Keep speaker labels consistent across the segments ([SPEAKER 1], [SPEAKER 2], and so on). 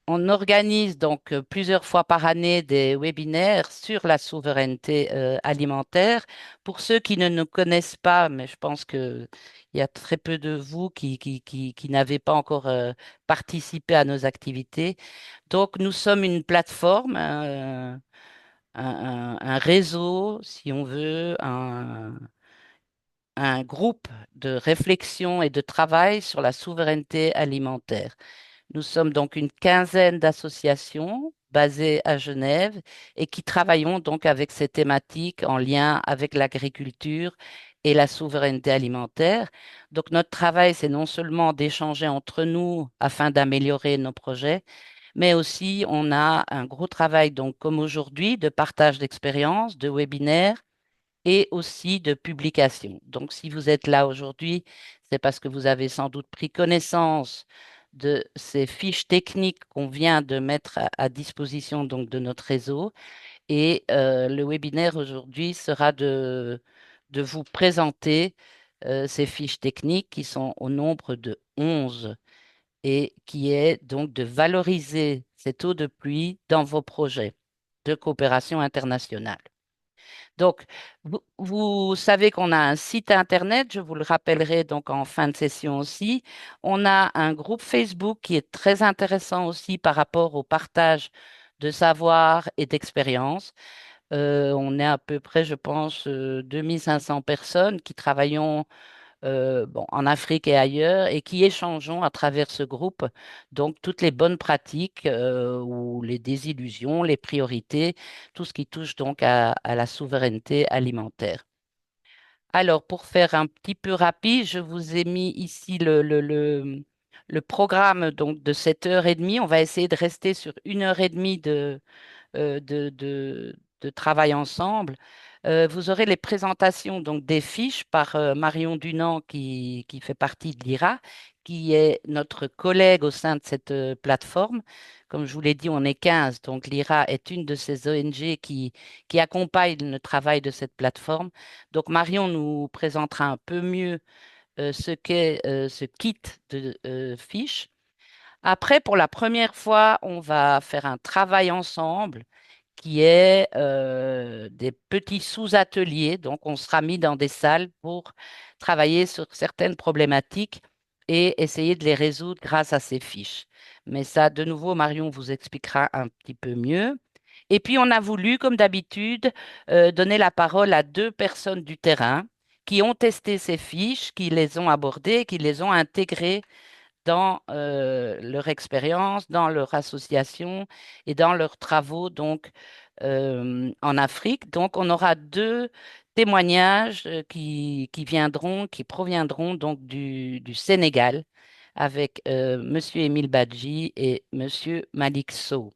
[SPEAKER 1] On organise donc plusieurs fois par année des webinaires sur la souveraineté alimentaire. Pour ceux qui ne nous connaissent pas, mais je pense qu'il y a très peu de vous qui n'avez pas encore participé à nos activités. Donc, nous sommes une plateforme, hein, un réseau, si on veut, un groupe de réflexion et de travail sur la souveraineté alimentaire. Nous sommes donc une quinzaine d'associations basées à Genève et qui travaillons donc avec ces thématiques en lien avec l'agriculture et la souveraineté alimentaire. Donc notre travail, c'est non seulement d'échanger entre nous afin d'améliorer nos projets, mais aussi on a un gros travail, donc comme aujourd'hui, de partage d'expériences, de webinaires et aussi de publication. Donc, si vous êtes là aujourd'hui, c'est parce que vous avez sans doute pris connaissance de ces fiches techniques qu'on vient de mettre à disposition donc de notre réseau. Et le webinaire aujourd'hui sera de vous présenter ces fiches techniques qui sont au nombre de 11 et qui est donc de valoriser cette eau de pluie dans vos projets de coopération internationale. Donc, vous savez qu'on a un site internet, je vous le rappellerai donc en fin de session aussi. On a un groupe Facebook qui est très intéressant aussi par rapport au partage de savoir et d'expérience. On est à peu près, je pense, 2500 personnes qui travaillons bon, en Afrique et ailleurs, et qui échangeons à travers ce groupe donc toutes les bonnes pratiques ou les désillusions, les priorités, tout ce qui touche donc à la souveraineté alimentaire. Alors, pour faire un petit peu rapide, je vous ai mis ici le programme donc de cette heure et demie. On va essayer de rester sur une heure et demie de travail ensemble. Vous aurez les présentations donc des fiches par Marion Dunant qui fait partie de l'IRA, qui est notre collègue au sein de cette plateforme. Comme je vous l'ai dit, on est 15, donc l'IRA est une de ces ONG qui accompagne le travail de cette plateforme. Donc Marion nous présentera un peu mieux ce qu'est ce kit de fiches. Après, pour la première fois, on va faire un travail ensemble qui est des petits sous-ateliers. Donc, on sera mis dans des salles pour travailler sur certaines problématiques et essayer de les résoudre grâce à ces fiches. Mais ça, de nouveau, Marion vous expliquera un petit peu mieux. Et puis, on a voulu, comme d'habitude, donner la parole à deux personnes du terrain qui ont testé ces fiches, qui les ont abordées, qui les ont intégrées dans leur expérience, dans leur association et dans leurs travaux donc en Afrique. Donc, on aura deux témoignages qui viendront, qui proviendront donc du Sénégal avec Monsieur Émile Badji et Monsieur Malik Sow.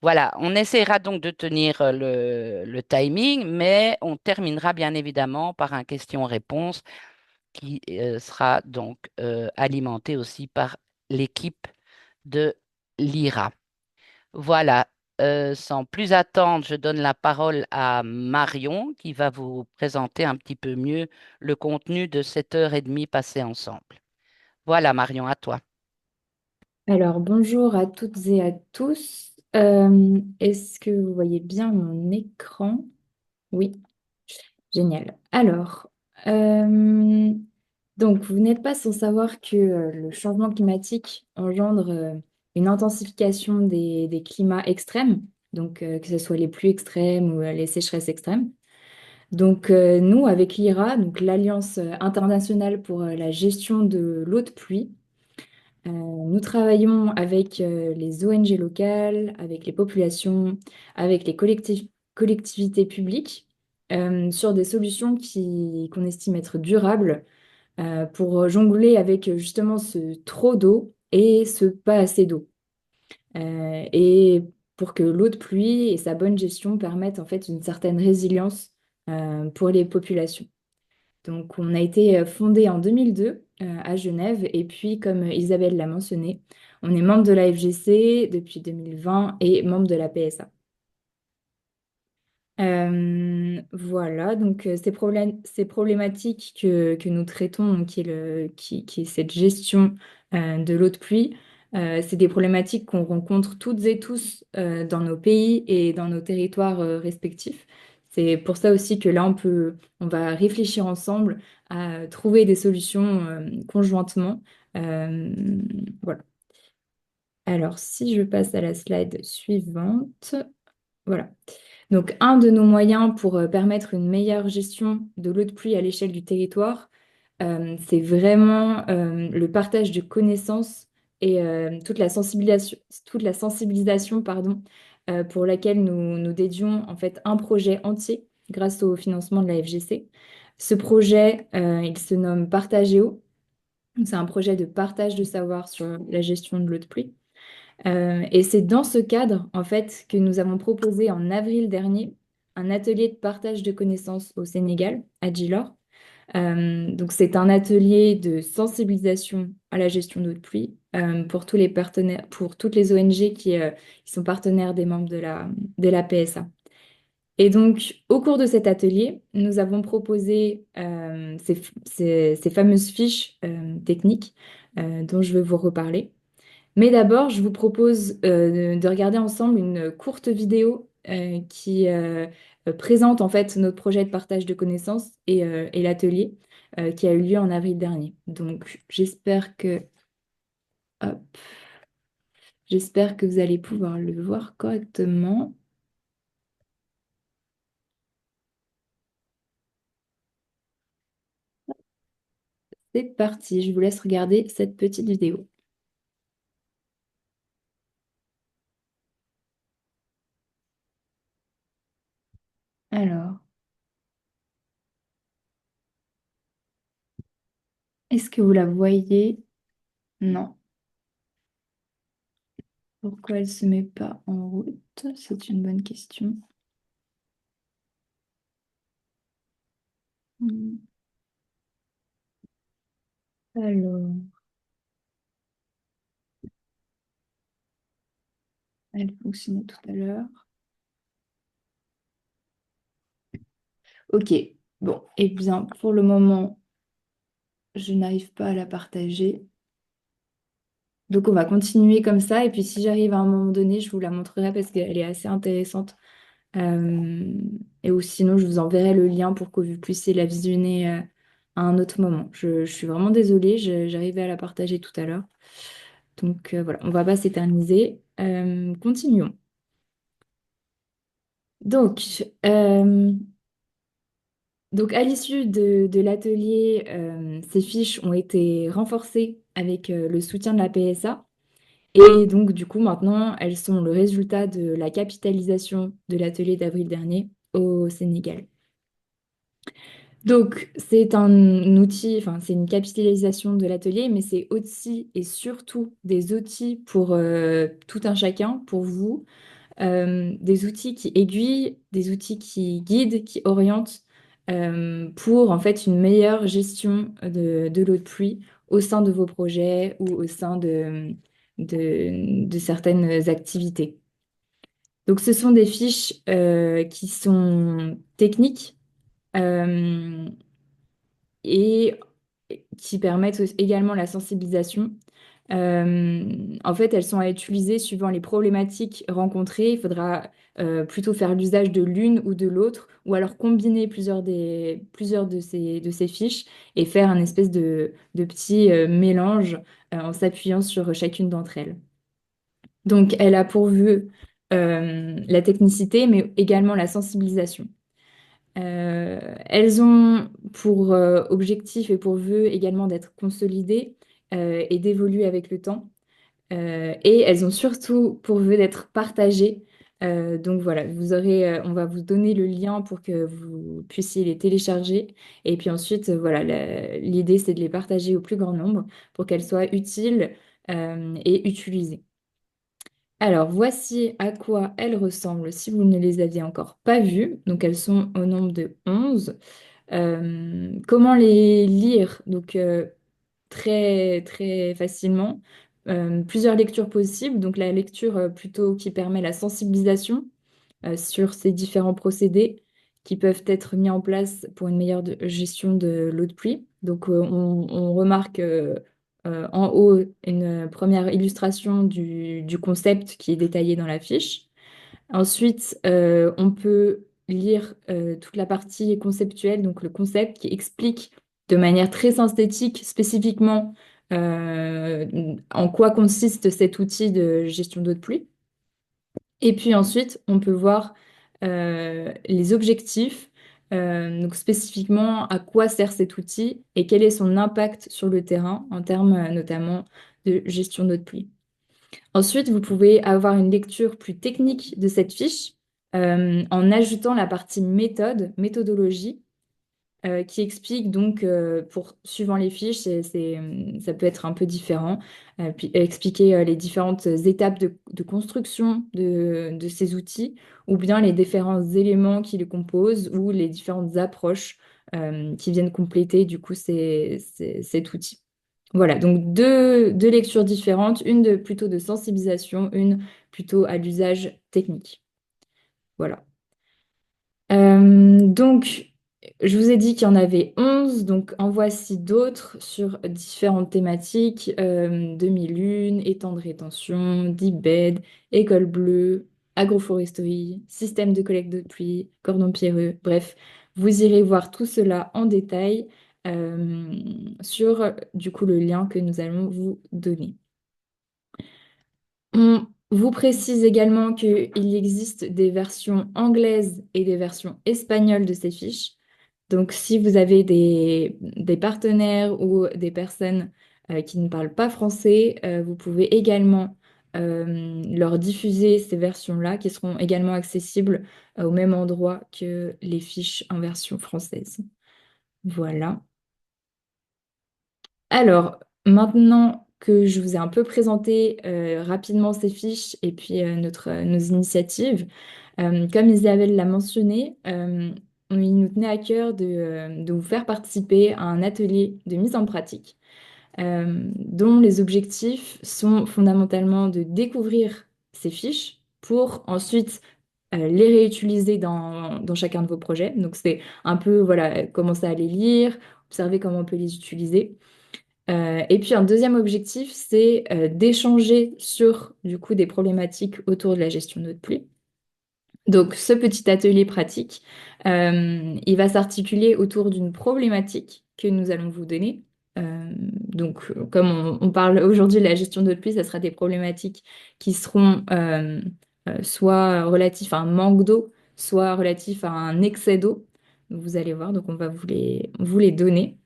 [SPEAKER 1] Voilà, on essaiera donc de tenir le timing, mais on terminera bien évidemment par un question-réponse qui sera donc alimenté aussi par l'équipe de l'IRA. Voilà, sans plus attendre, je donne la parole à Marion qui va vous présenter un petit peu mieux le contenu de cette heure et demie passée ensemble. Voilà, Marion, à toi.
[SPEAKER 2] Alors, bonjour à toutes et à tous. Est-ce que vous voyez bien mon écran? Oui, génial. Alors, euh, donc vous n'êtes pas sans savoir que le changement climatique engendre une intensification des climats extrêmes, donc que ce soit les pluies extrêmes ou les sécheresses extrêmes. Donc nous, avec l'IRA, donc l'Alliance internationale pour la gestion de l'eau de pluie, nous travaillons avec les ONG locales, avec les populations, avec les collectivités publiques sur des solutions qu'on estime être durables pour jongler avec justement ce trop d'eau et ce pas assez d'eau. Et pour que l'eau de pluie et sa bonne gestion permettent en fait une certaine résilience pour les populations. Donc, on a été fondé en 2002 à Genève et puis, comme Isabelle l'a mentionné, on est membre de la FGC depuis 2020 et membre de la PSA. Voilà, donc ces problématiques que nous traitons, donc, qui est cette gestion de l'eau de pluie, C'est des problématiques qu'on rencontre toutes et tous dans nos pays et dans nos territoires respectifs. C'est pour ça aussi que là, on va réfléchir ensemble à trouver des solutions conjointement. Euh, voilà. Alors, si je passe à la slide suivante, voilà. Donc, un de nos moyens pour permettre une meilleure gestion de l'eau de pluie à l'échelle du territoire, c'est vraiment le partage de connaissances et toute la sensibilisation, pardon, pour laquelle nous dédions en fait un projet entier grâce au financement de la FGC. Ce projet, il se nomme Partagéo. Donc, c'est un projet de partage de savoir sur la gestion de l'eau de pluie. Et c'est dans ce cadre, en fait, que nous avons proposé en avril dernier un atelier de partage de connaissances au Sénégal, à Djilor. Donc, c'est un atelier de sensibilisation à la gestion d'eau de pluie pour tous les partenaires, pour toutes les ONG qui sont partenaires des membres de la PSA. Et donc, au cours de cet atelier, nous avons proposé ces fameuses fiches techniques dont je vais vous reparler. Mais d'abord, je vous propose de regarder ensemble une courte vidéo qui présente en fait notre projet de partage de connaissances et l'atelier qui a eu lieu en avril dernier. Donc, hop, j'espère que vous allez pouvoir le voir correctement. C'est parti, je vous laisse regarder cette petite vidéo. Alors, est-ce que vous la voyez? Non. Pourquoi elle ne se met pas en route? C'est une bonne question. Hmm. Alors, elle fonctionnait tout à l'heure. Ok, bon, eh bien, pour le moment, je n'arrive pas à la partager. Donc, on va continuer comme ça. Et puis, si j'arrive à un moment donné, je vous la montrerai parce qu'elle est assez intéressante. Euh, et ou sinon, je vous enverrai le lien pour que vous puissiez la visionner à un autre moment. Je suis vraiment désolée, j'arrivais à la partager tout à l'heure. Donc, voilà, on va pas s'éterniser. Continuons. Donc, à l'issue de l'atelier, ces fiches ont été renforcées avec le soutien de la PSA. Et donc, du coup, maintenant, elles sont le résultat de la capitalisation de l'atelier d'avril dernier au Sénégal. Donc, c'est un outil, enfin, c'est une capitalisation de l'atelier, mais c'est aussi et surtout des outils pour tout un chacun, pour vous, des outils qui aiguillent, des outils qui guident, qui orientent pour en fait une meilleure gestion de l'eau de pluie au sein de vos projets ou au sein de certaines activités. Donc ce sont des fiches qui sont techniques euh, et qui permettent également la sensibilisation. En fait, elles sont à utiliser suivant les problématiques rencontrées. Il faudra plutôt faire l'usage de l'une ou de l'autre, ou alors combiner plusieurs de ces fiches et faire un espèce de petit mélange en s'appuyant sur chacune d'entre elles. Donc, elle a pour but la technicité, mais également la sensibilisation. Elles ont pour objectif et pour vœu également d'être consolidées et d'évoluer avec le temps. Et elles ont surtout pour vœu d'être partagées. Donc voilà, on va vous donner le lien pour que vous puissiez les télécharger. Et puis ensuite, voilà, l'idée c'est de les partager au plus grand nombre pour qu'elles soient utiles et utilisées. Alors, voici à quoi elles ressemblent si vous ne les aviez encore pas vues. Donc, elles sont au nombre de 11. Comment les lire? Donc, très, très facilement. Plusieurs lectures possibles. Donc, la lecture plutôt qui permet la sensibilisation sur ces différents procédés qui peuvent être mis en place pour une meilleure gestion de l'eau de pluie. Donc, on remarque en haut une première illustration du concept qui est détaillé dans la fiche. Ensuite, on peut lire toute la partie conceptuelle, donc le concept qui explique de manière très synthétique, spécifiquement, en quoi consiste cet outil de gestion d'eau de pluie. Et puis ensuite, on peut voir les objectifs, donc spécifiquement à quoi sert cet outil et quel est son impact sur le terrain en termes notamment de gestion d'eau de pluie. Ensuite, vous pouvez avoir une lecture plus technique de cette fiche en ajoutant la partie méthode, méthodologie, qui explique donc, suivant les fiches, ça peut être un peu différent, puis expliquer les différentes étapes de construction de ces outils, ou bien les différents éléments qui les composent, ou les différentes approches qui viennent compléter du coup cet outil. Voilà, donc deux lectures différentes, plutôt de sensibilisation, une plutôt à l'usage technique. Voilà. Donc, je vous ai dit qu'il y en avait 11, donc en voici d'autres sur différentes thématiques, demi-lune, étang de rétention, deep bed, école bleue, agroforesterie, système de collecte de pluie, cordon pierreux, bref, vous irez voir tout cela en détail sur du coup le lien que nous allons vous donner. On vous précise également qu'il existe des versions anglaises et des versions espagnoles de ces fiches. Donc, si vous avez des partenaires ou des personnes qui ne parlent pas français, vous pouvez également leur diffuser ces versions-là qui seront également accessibles au même endroit que les fiches en version française. Voilà. Alors, maintenant que je vous ai un peu présenté rapidement ces fiches et puis nos initiatives, comme Isabelle l'a mentionné, il nous tenait à cœur de vous faire participer à un atelier de mise en pratique dont les objectifs sont fondamentalement de découvrir ces fiches pour ensuite les réutiliser dans chacun de vos projets. Donc, c'est un peu, voilà, commencer à les lire, observer comment on peut les utiliser. Et puis un deuxième objectif, c'est d'échanger sur du coup des problématiques autour de la gestion d'eau de pluie. Donc ce petit atelier pratique, il va s'articuler autour d'une problématique que nous allons vous donner. Comme on parle aujourd'hui de la gestion d'eau de pluie, ça sera des problématiques qui seront soit relatifs à un manque d'eau, soit relatifs à un excès d'eau. Vous allez voir, donc on va vous les donner.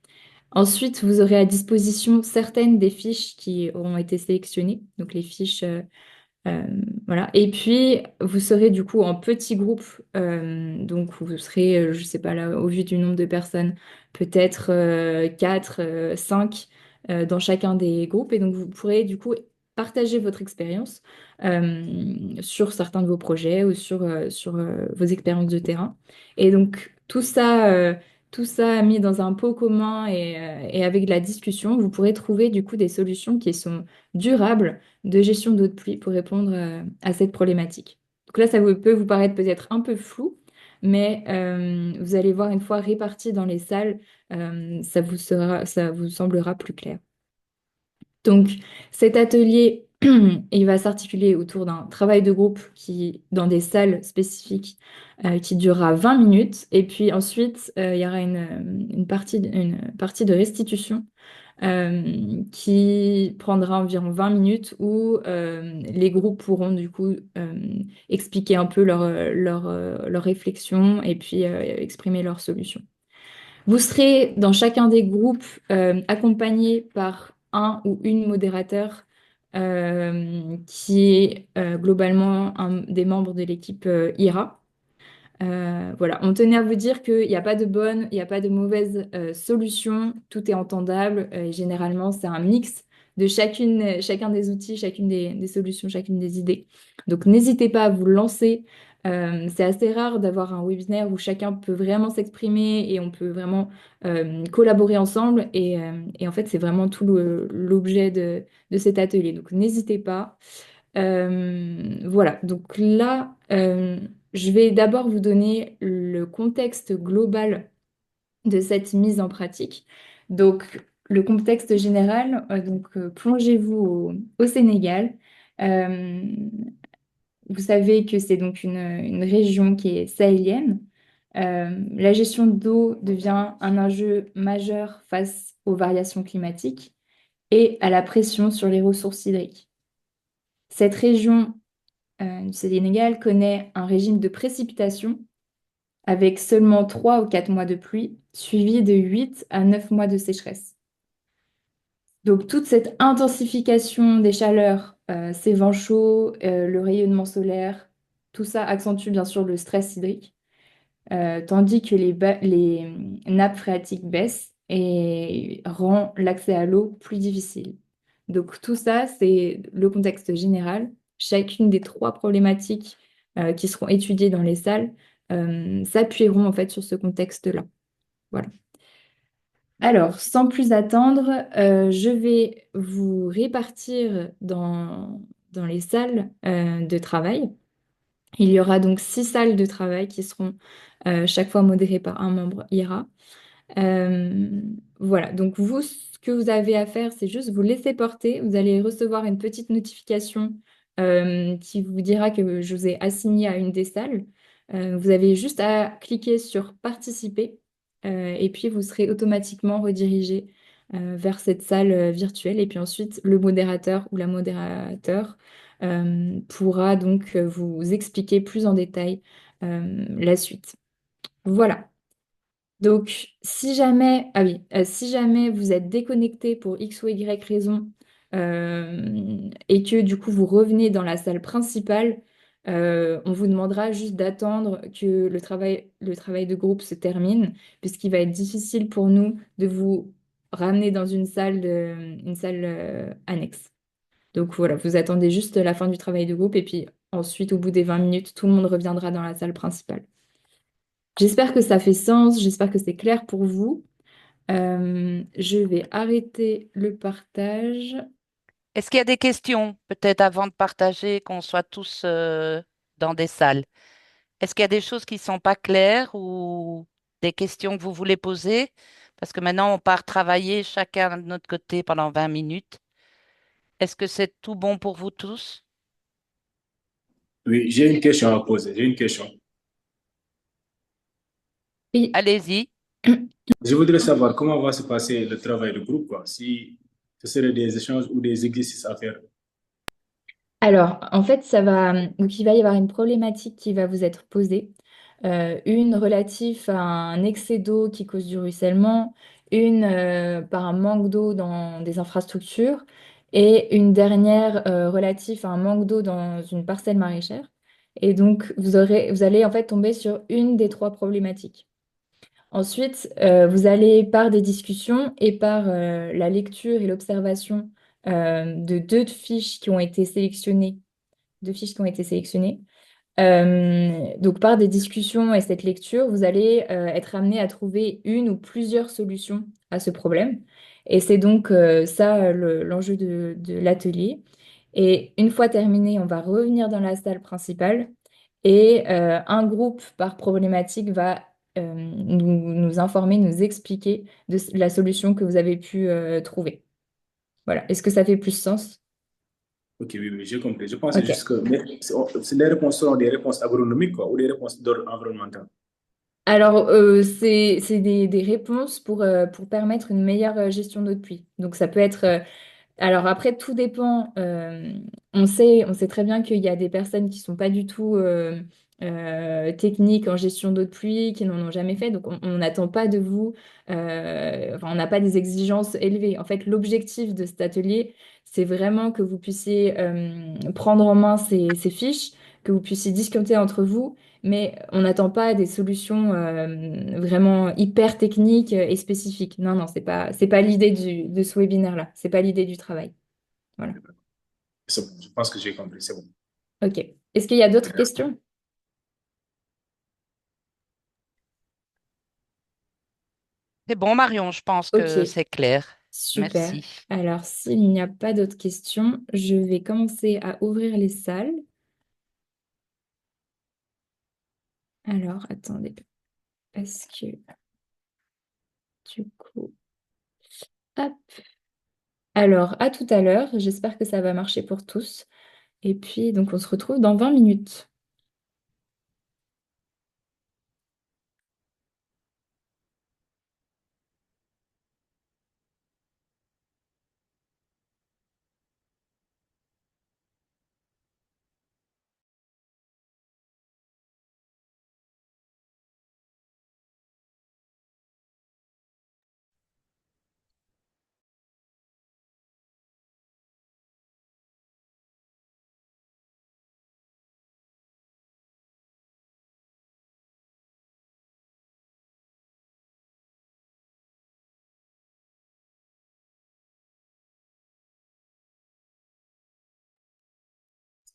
[SPEAKER 2] Ensuite, vous aurez à disposition certaines des fiches qui auront été sélectionnées, donc les fiches, euh, voilà. Et puis, vous serez du coup en petits groupes, donc vous serez, je ne sais pas là, au vu du nombre de personnes, peut-être 4, 5 dans chacun des groupes, et donc vous pourrez du coup partager votre expérience sur certains de vos projets ou sur vos expériences de terrain. Et donc tout ça mis dans un pot commun et avec de la discussion, vous pourrez trouver du coup des solutions qui sont durables de gestion d'eau de pluie pour répondre à cette problématique. Donc là, peut vous paraître peut-être un peu flou, mais vous allez voir une fois répartis dans les salles, ça vous semblera plus clair. Donc cet atelier, il va s'articuler autour d'un travail de groupe dans des salles spécifiques qui durera 20 minutes. Et puis ensuite, il y aura une partie de restitution qui prendra environ 20 minutes où les groupes pourront du coup expliquer un peu leur réflexion et puis exprimer leurs solutions. Vous serez dans chacun des groupes accompagné par un ou une modérateur qui est globalement un des membres de l'équipe IRA. Voilà, on tenait à vous dire qu'il n'y a pas de bonne, il n'y a pas de mauvaise solution, tout est entendable. Et généralement, c'est un mix de chacun des outils, chacune des solutions, chacune des idées. Donc, n'hésitez pas à vous lancer. C'est assez rare d'avoir un webinaire où chacun peut vraiment s'exprimer et on peut vraiment collaborer ensemble. Et en fait, c'est vraiment tout l'objet de cet atelier. Donc, n'hésitez pas. Voilà, donc là, je vais d'abord vous donner le contexte global de cette mise en pratique. Donc, le contexte général, plongez-vous au Sénégal. Euh, Vous savez que c'est donc une région qui est sahélienne. La gestion d'eau devient un enjeu majeur face aux variations climatiques et à la pression sur les ressources hydriques. Cette région du Sénégal connaît un régime de précipitation avec seulement 3 ou 4 mois de pluie, suivi de 8 à 9 mois de sécheresse. Donc toute cette intensification des chaleurs, ces vents chauds, le rayonnement solaire, tout ça accentue bien sûr le stress hydrique, tandis que les nappes phréatiques baissent et rend l'accès à l'eau plus difficile. Donc tout ça, c'est le contexte général. Chacune des trois problématiques qui seront étudiées dans les salles s'appuieront en fait sur ce contexte-là. Voilà. Alors, sans plus attendre, je vais vous répartir dans les salles de travail. Il y aura donc 6 salles de travail qui seront chaque fois modérées par un membre IRA. Euh, voilà, donc vous, ce que vous avez à faire, c'est juste vous laisser porter. Vous allez recevoir une petite notification qui vous dira que je vous ai assigné à une des salles. Vous avez juste à cliquer sur participer et puis vous serez automatiquement redirigé vers cette salle virtuelle. Et puis ensuite, le modérateur ou la modérateur pourra donc vous expliquer plus en détail la suite. Voilà. Donc, si jamais vous êtes déconnecté pour X ou Y raison et que du coup vous revenez dans la salle principale, on vous demandera juste d'attendre que le travail de groupe se termine, puisqu'il va être difficile pour nous de vous ramener dans une salle annexe. Donc voilà, vous attendez juste la fin du travail de groupe et puis ensuite, au bout des 20 minutes, tout le monde reviendra dans la salle principale. J'espère que ça fait sens, j'espère que c'est clair pour vous. Je vais arrêter le partage.
[SPEAKER 1] Est-ce qu'il y a des questions, peut-être avant de partager, qu'on soit tous dans des salles? Est-ce qu'il y a des choses qui ne sont pas claires ou des questions que vous voulez poser? Parce que maintenant, on part travailler chacun de notre côté pendant 20 minutes. Est-ce que c'est tout bon pour vous tous?
[SPEAKER 3] Oui, j'ai une question à poser. J'ai une question.
[SPEAKER 2] Oui.
[SPEAKER 1] Allez-y.
[SPEAKER 3] Je voudrais savoir comment va se passer le travail de groupe, quoi. Si ce serait des échanges ou des exercices à faire.
[SPEAKER 2] Alors, en fait, donc il va y avoir une problématique qui va vous être posée. Une relative à un excès d'eau qui cause du ruissellement, une par un manque d'eau dans des infrastructures, et une dernière relative à un manque d'eau dans une parcelle maraîchère. Et donc, vous allez en fait tomber sur une des trois problématiques. Ensuite, vous allez par des discussions et par la lecture et l'observation de deux fiches qui ont été sélectionnées. Donc, par des discussions et cette lecture, vous allez être amené à trouver une ou plusieurs solutions à ce problème. Et c'est donc ça l'enjeu de l'atelier. Et une fois terminé, on va revenir dans la salle principale et un groupe par problématique va nous informer, nous expliquer de la solution que vous avez pu trouver. Voilà. Est-ce que ça fait plus sens?
[SPEAKER 3] Ok, oui, oui, j'ai compris. Je pensais juste
[SPEAKER 2] Ok.
[SPEAKER 3] que les réponses seront des réponses agronomiques, quoi, ou des réponses d'ordre environnemental.
[SPEAKER 2] Alors, c'est des réponses pour permettre une meilleure gestion d'eau de pluie. Donc, ça peut être alors après, tout dépend. On sait très bien qu'il y a des personnes qui sont pas du tout techniques en gestion d'eau de pluie, qui n'en ont jamais fait. Donc on n'attend pas de vous, enfin, on n'a pas des exigences élevées. En fait, l'objectif de cet atelier, c'est vraiment que vous puissiez prendre en main ces fiches, que vous puissiez discuter entre vous. Mais on n'attend pas des solutions vraiment hyper techniques et spécifiques. Non, non, c'est pas l'idée de ce webinaire-là. C'est pas l'idée du travail. Voilà.
[SPEAKER 3] C'est bon, je pense que j'ai compris, c'est bon.
[SPEAKER 2] OK. Est-ce qu'il y a d'autres questions?
[SPEAKER 1] C'est bon, Marion, je pense que
[SPEAKER 2] OK,
[SPEAKER 1] c'est clair.
[SPEAKER 2] super.
[SPEAKER 1] Merci.
[SPEAKER 2] Alors, s'il n'y a pas d'autres questions, je vais commencer à ouvrir les salles. Alors, attendez, parce que du coup, Hop. Alors, à tout à l'heure. J'espère que ça va marcher pour tous. Et puis, donc, on se retrouve dans 20 minutes.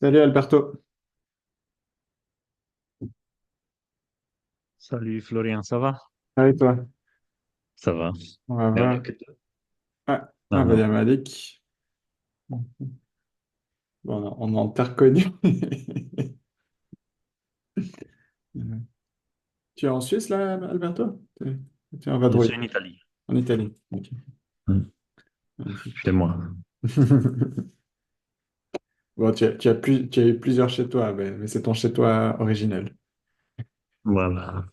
[SPEAKER 3] Salut Alberto.
[SPEAKER 4] Salut Florian, ça va?
[SPEAKER 3] Salut toi.
[SPEAKER 4] Ça va.
[SPEAKER 3] On va
[SPEAKER 4] Euh,
[SPEAKER 3] voir. Bah, il y
[SPEAKER 4] ah,
[SPEAKER 3] a Malik. Bon, on t'a reconnu. Tu es en Suisse là, Alberto? Tu es en
[SPEAKER 4] je suis
[SPEAKER 3] vadrouille.
[SPEAKER 4] en Italie.
[SPEAKER 3] En Italie. Ok.
[SPEAKER 4] Hmm. Chez
[SPEAKER 3] Magnifique.
[SPEAKER 4] moi.
[SPEAKER 3] Bon, tu as eu plusieurs chez toi, mais c'est ton chez toi originel.
[SPEAKER 4] Voilà.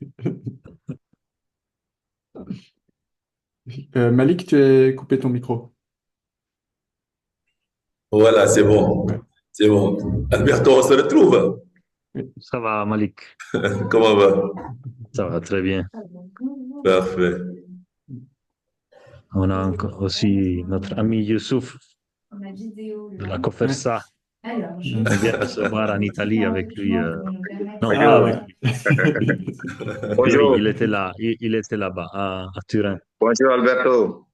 [SPEAKER 3] Malik, tu as coupé ton micro.
[SPEAKER 5] Voilà, c'est bon.
[SPEAKER 3] Ouais.
[SPEAKER 5] C'est bon. Alberto, on se retrouve.
[SPEAKER 3] Oui.
[SPEAKER 4] Ça va, Malik?
[SPEAKER 5] Comment va?
[SPEAKER 4] Ça va très bien.
[SPEAKER 5] Parfait.
[SPEAKER 4] On a encore aussi notre ami Youssouf
[SPEAKER 2] On a vidéo
[SPEAKER 4] de
[SPEAKER 2] là.
[SPEAKER 4] la
[SPEAKER 3] Ouais.
[SPEAKER 4] Coferça.
[SPEAKER 2] Alors, je
[SPEAKER 4] On
[SPEAKER 2] vais
[SPEAKER 4] vient de se voir en Italie
[SPEAKER 2] prendre un
[SPEAKER 4] avec lui.
[SPEAKER 2] document qui va nous permettre
[SPEAKER 4] Non, pas
[SPEAKER 3] Ah
[SPEAKER 4] avec
[SPEAKER 3] ouais.
[SPEAKER 2] de...
[SPEAKER 4] lui. Thierry,
[SPEAKER 6] Bonjour,
[SPEAKER 4] il était là. Il était là-bas, à Turin.
[SPEAKER 6] bonjour Alberto.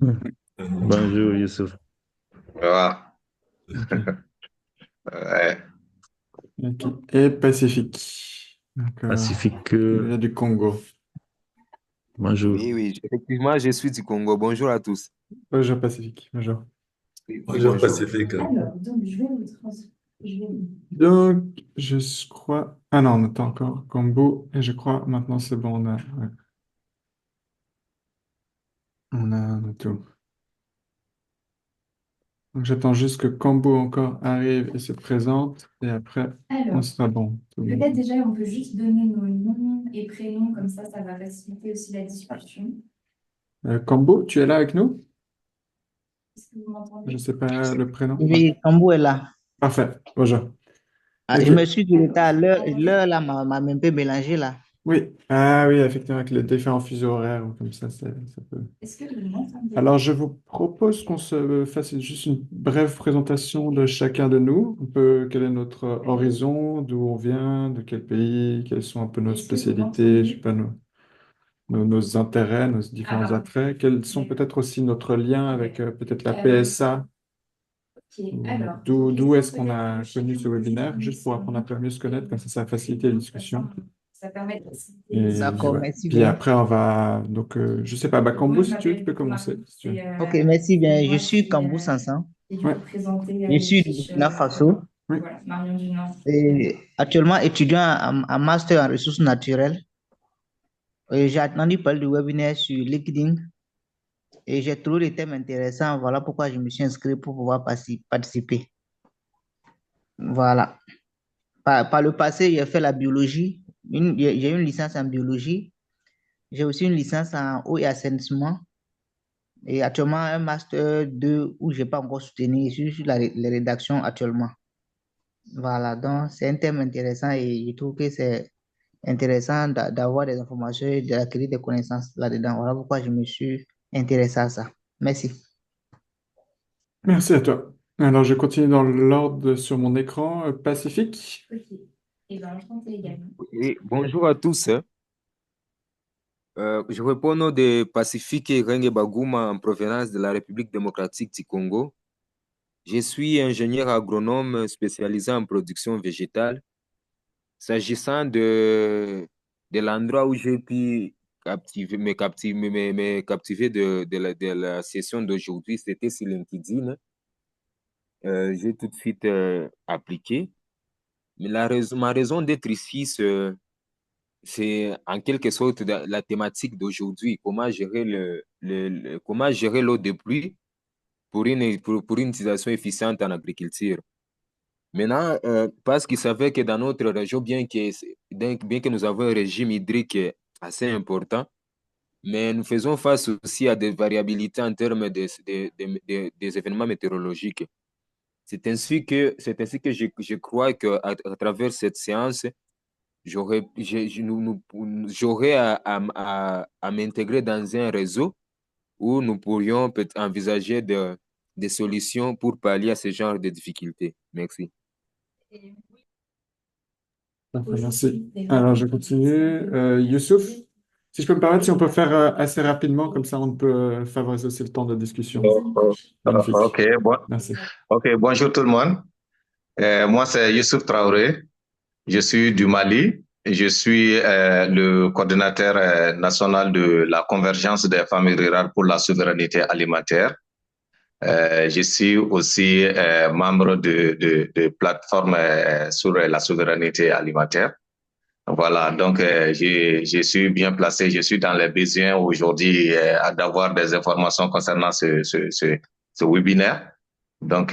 [SPEAKER 4] Bonjour, Youssouf.
[SPEAKER 6] Ça va?
[SPEAKER 3] Ok.
[SPEAKER 6] Ouais.
[SPEAKER 3] Ok. Et Pacifique. Donc,
[SPEAKER 4] Pacifique,
[SPEAKER 3] il y a du Congo.
[SPEAKER 4] bonjour.
[SPEAKER 7] Oui, oui, effectivement, je suis du Congo. Bonjour à tous.
[SPEAKER 3] Bonjour Pacifique. Bonjour.
[SPEAKER 7] Oui, oui,
[SPEAKER 5] Bonjour,
[SPEAKER 7] bonjour.
[SPEAKER 5] Pacifique.
[SPEAKER 2] Alors, donc, je vais vous je vais...
[SPEAKER 3] Donc, je crois. Ah non, on attend encore Combo. Et je crois maintenant c'est bon. Ouais. On a tout. Donc, j'attends juste que Combo encore arrive et se présente. Et après, on
[SPEAKER 2] Alors,
[SPEAKER 3] sera bon. Tout le
[SPEAKER 2] peut-être
[SPEAKER 3] monde.
[SPEAKER 2] déjà, on peut juste donner nos noms et prénoms, comme ça va faciliter aussi la discussion.
[SPEAKER 3] Combo, tu es là avec nous?
[SPEAKER 2] Est-ce que vous
[SPEAKER 3] Je ne
[SPEAKER 2] m'entendez?
[SPEAKER 3] sais pas le prénom. Ouais.
[SPEAKER 8] Oui, Cambou est là.
[SPEAKER 3] Parfait. Bonjour.
[SPEAKER 8] Ah,
[SPEAKER 3] Ok.
[SPEAKER 8] je me suis dit, il était à
[SPEAKER 2] Vous
[SPEAKER 8] l'heure,
[SPEAKER 2] m'entendez?
[SPEAKER 8] l'heure là m'a un peu mélangé là.
[SPEAKER 3] Oui. Ah oui, effectivement, avec les différents fuseaux horaires, comme ça peut.
[SPEAKER 2] Est-ce que vous m'entendez?
[SPEAKER 3] Alors, je vous propose qu'on se fasse juste une brève présentation de chacun de nous, un peu quel est notre horizon, d'où on vient, de quel pays, quelles sont un peu nos
[SPEAKER 2] Est-ce que vous
[SPEAKER 3] spécialités, je sais
[SPEAKER 2] m'entendez?
[SPEAKER 3] pas, nos intérêts, nos
[SPEAKER 2] Ah,
[SPEAKER 3] différents
[SPEAKER 2] pardon.
[SPEAKER 3] attraits, quels sont peut-être aussi notre lien avec peut-être la
[SPEAKER 2] Euh,
[SPEAKER 3] PSA,
[SPEAKER 2] ok,
[SPEAKER 3] ou
[SPEAKER 2] alors,
[SPEAKER 3] d'où
[SPEAKER 2] question
[SPEAKER 3] est-ce qu'on
[SPEAKER 2] peut-être
[SPEAKER 3] a
[SPEAKER 2] que
[SPEAKER 3] connu
[SPEAKER 2] chacun
[SPEAKER 3] ce
[SPEAKER 2] de vous
[SPEAKER 3] webinaire,
[SPEAKER 2] donne
[SPEAKER 3] juste pour
[SPEAKER 2] son
[SPEAKER 3] apprendre un
[SPEAKER 2] nom
[SPEAKER 3] peu à mieux se connaître, comme ça va
[SPEAKER 2] et
[SPEAKER 3] faciliter la
[SPEAKER 2] comme
[SPEAKER 3] discussion.
[SPEAKER 2] ça permet de faciliter les
[SPEAKER 3] Et
[SPEAKER 8] D'accord,
[SPEAKER 3] ouais.
[SPEAKER 2] discussions.
[SPEAKER 8] merci
[SPEAKER 3] Puis
[SPEAKER 8] bien.
[SPEAKER 3] après, on va, donc, je sais pas,
[SPEAKER 2] Donc, moi,
[SPEAKER 3] Bakambu,
[SPEAKER 2] je
[SPEAKER 3] si tu veux, tu
[SPEAKER 2] m'appelle
[SPEAKER 3] peux
[SPEAKER 2] Marco,
[SPEAKER 3] commencer, si tu veux.
[SPEAKER 8] Ok, merci
[SPEAKER 2] c'est
[SPEAKER 8] bien. Je
[SPEAKER 2] moi
[SPEAKER 8] suis Cambou Sansan.
[SPEAKER 2] qui du
[SPEAKER 3] Ouais.
[SPEAKER 2] coup présenté
[SPEAKER 8] Je
[SPEAKER 2] les
[SPEAKER 8] suis du
[SPEAKER 2] fiches.
[SPEAKER 8] Burkina Faso
[SPEAKER 3] Oui.
[SPEAKER 2] Voilà, Marion Dunant.
[SPEAKER 8] et actuellement étudiant en master en ressources naturelles. Et j'ai entendu parler du webinaire sur LinkedIn et j'ai trouvé le thème intéressant. Voilà pourquoi je me suis inscrit pour pouvoir participer. Voilà. Par le passé, j'ai fait la biologie. J'ai une licence en biologie. J'ai aussi une licence en eau et assainissement. Et actuellement, un master 2 où je n'ai pas encore soutenu sur les rédactions actuellement. Voilà, donc c'est un thème intéressant et je trouve que c'est intéressant d'avoir des informations et d'acquérir des connaissances là-dedans. Voilà pourquoi je me suis intéressé à ça. Merci.
[SPEAKER 3] Merci à toi. Alors, je continue dans l'ordre sur mon écran. Pacifique.
[SPEAKER 2] Ok. Et bien, enchanté également.
[SPEAKER 7] Oui, bonjour à tous. Je réponds au nom de Pacifique Renge Bagouma en provenance de la République démocratique du Congo. Je suis ingénieur agronome spécialisé en production végétale. S'agissant de l'endroit où j'ai pu me captiver de la session d'aujourd'hui, c'était sur LinkedIn. J'ai tout de suite appliqué. Mais ma raison d'être ici, c'est en quelque sorte la thématique d'aujourd'hui, comment gérer comment gérer l'eau de pluie pour une utilisation efficiente en agriculture. Maintenant, parce qu'il savait que dans notre région, bien que nous avons un régime hydrique assez important, mais nous faisons face aussi à des variabilités en termes des événements météorologiques. C'est ainsi que je crois à travers cette séance, j'aurais à m'intégrer dans un réseau où nous pourrions peut-être envisager des solutions pour pallier à ce genre de difficultés. Merci.
[SPEAKER 3] Parfait, merci. Alors, je continue. Youssouf, si je peux me permettre, si on peut faire assez rapidement, comme ça on peut favoriser aussi le temps de discussion. Magnifique. Merci.
[SPEAKER 6] Ok, bonjour tout le monde. Moi, c'est Youssouf Traoré. Je suis du Mali et je suis le coordinateur national de la convergence des familles rurales pour la souveraineté alimentaire. Je suis aussi membre de plateforme sur la souveraineté alimentaire. Voilà, donc je suis bien placé, je suis dans les besoins aujourd'hui d'avoir des informations concernant ce webinaire. Donc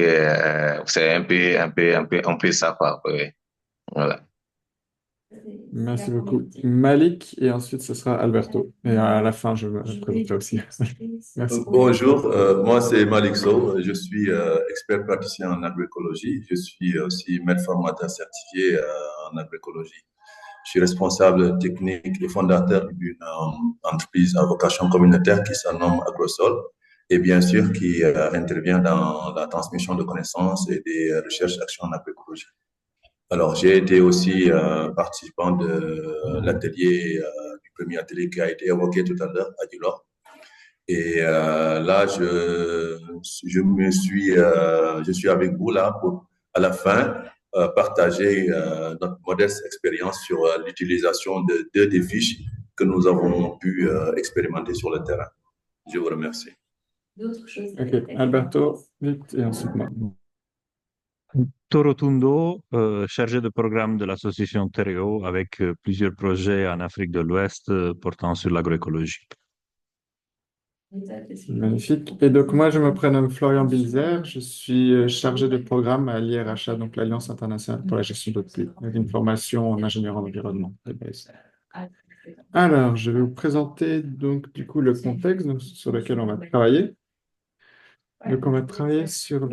[SPEAKER 6] c'est un peu ça, quoi. Oui. Voilà.
[SPEAKER 3] Merci beaucoup. Malik, et ensuite ce sera Alberto. Et à la fin, je me présenterai aussi. Merci.
[SPEAKER 5] Bonjour, moi c'est Malik Sow, je suis expert praticien en agroécologie, je suis aussi maître formateur certifié en agroécologie. Je suis responsable technique et fondateur d'une entreprise à vocation communautaire qui se nomme Agrosol et bien sûr qui intervient dans la transmission de connaissances et des recherches actions en agroécologie. Alors, j'ai été aussi participant de l'atelier, du premier atelier qui a été évoqué tout à l'heure à Dulor. Et là, je suis avec vous là pour, à la fin, partager notre modeste expérience sur l'utilisation de deux des fiches que nous avons pu expérimenter sur le terrain. Je vous remercie.
[SPEAKER 3] Ok, Alberto, vite, et ensuite moi.
[SPEAKER 4] Torotundo, chargé de programme de l'association Tereo avec plusieurs projets en Afrique de l'Ouest portant sur l'agroécologie.
[SPEAKER 3] Magnifique. Et donc, moi, je me prénomme Florian Bilzer. Je suis chargé de programme à l'IRHA, donc l'Alliance internationale pour la gestion d'eau de pluie, avec une formation en ingénieur en environnement. Alors, je vais vous présenter donc du coup le contexte sur lequel on va travailler. Donc, on va travailler sur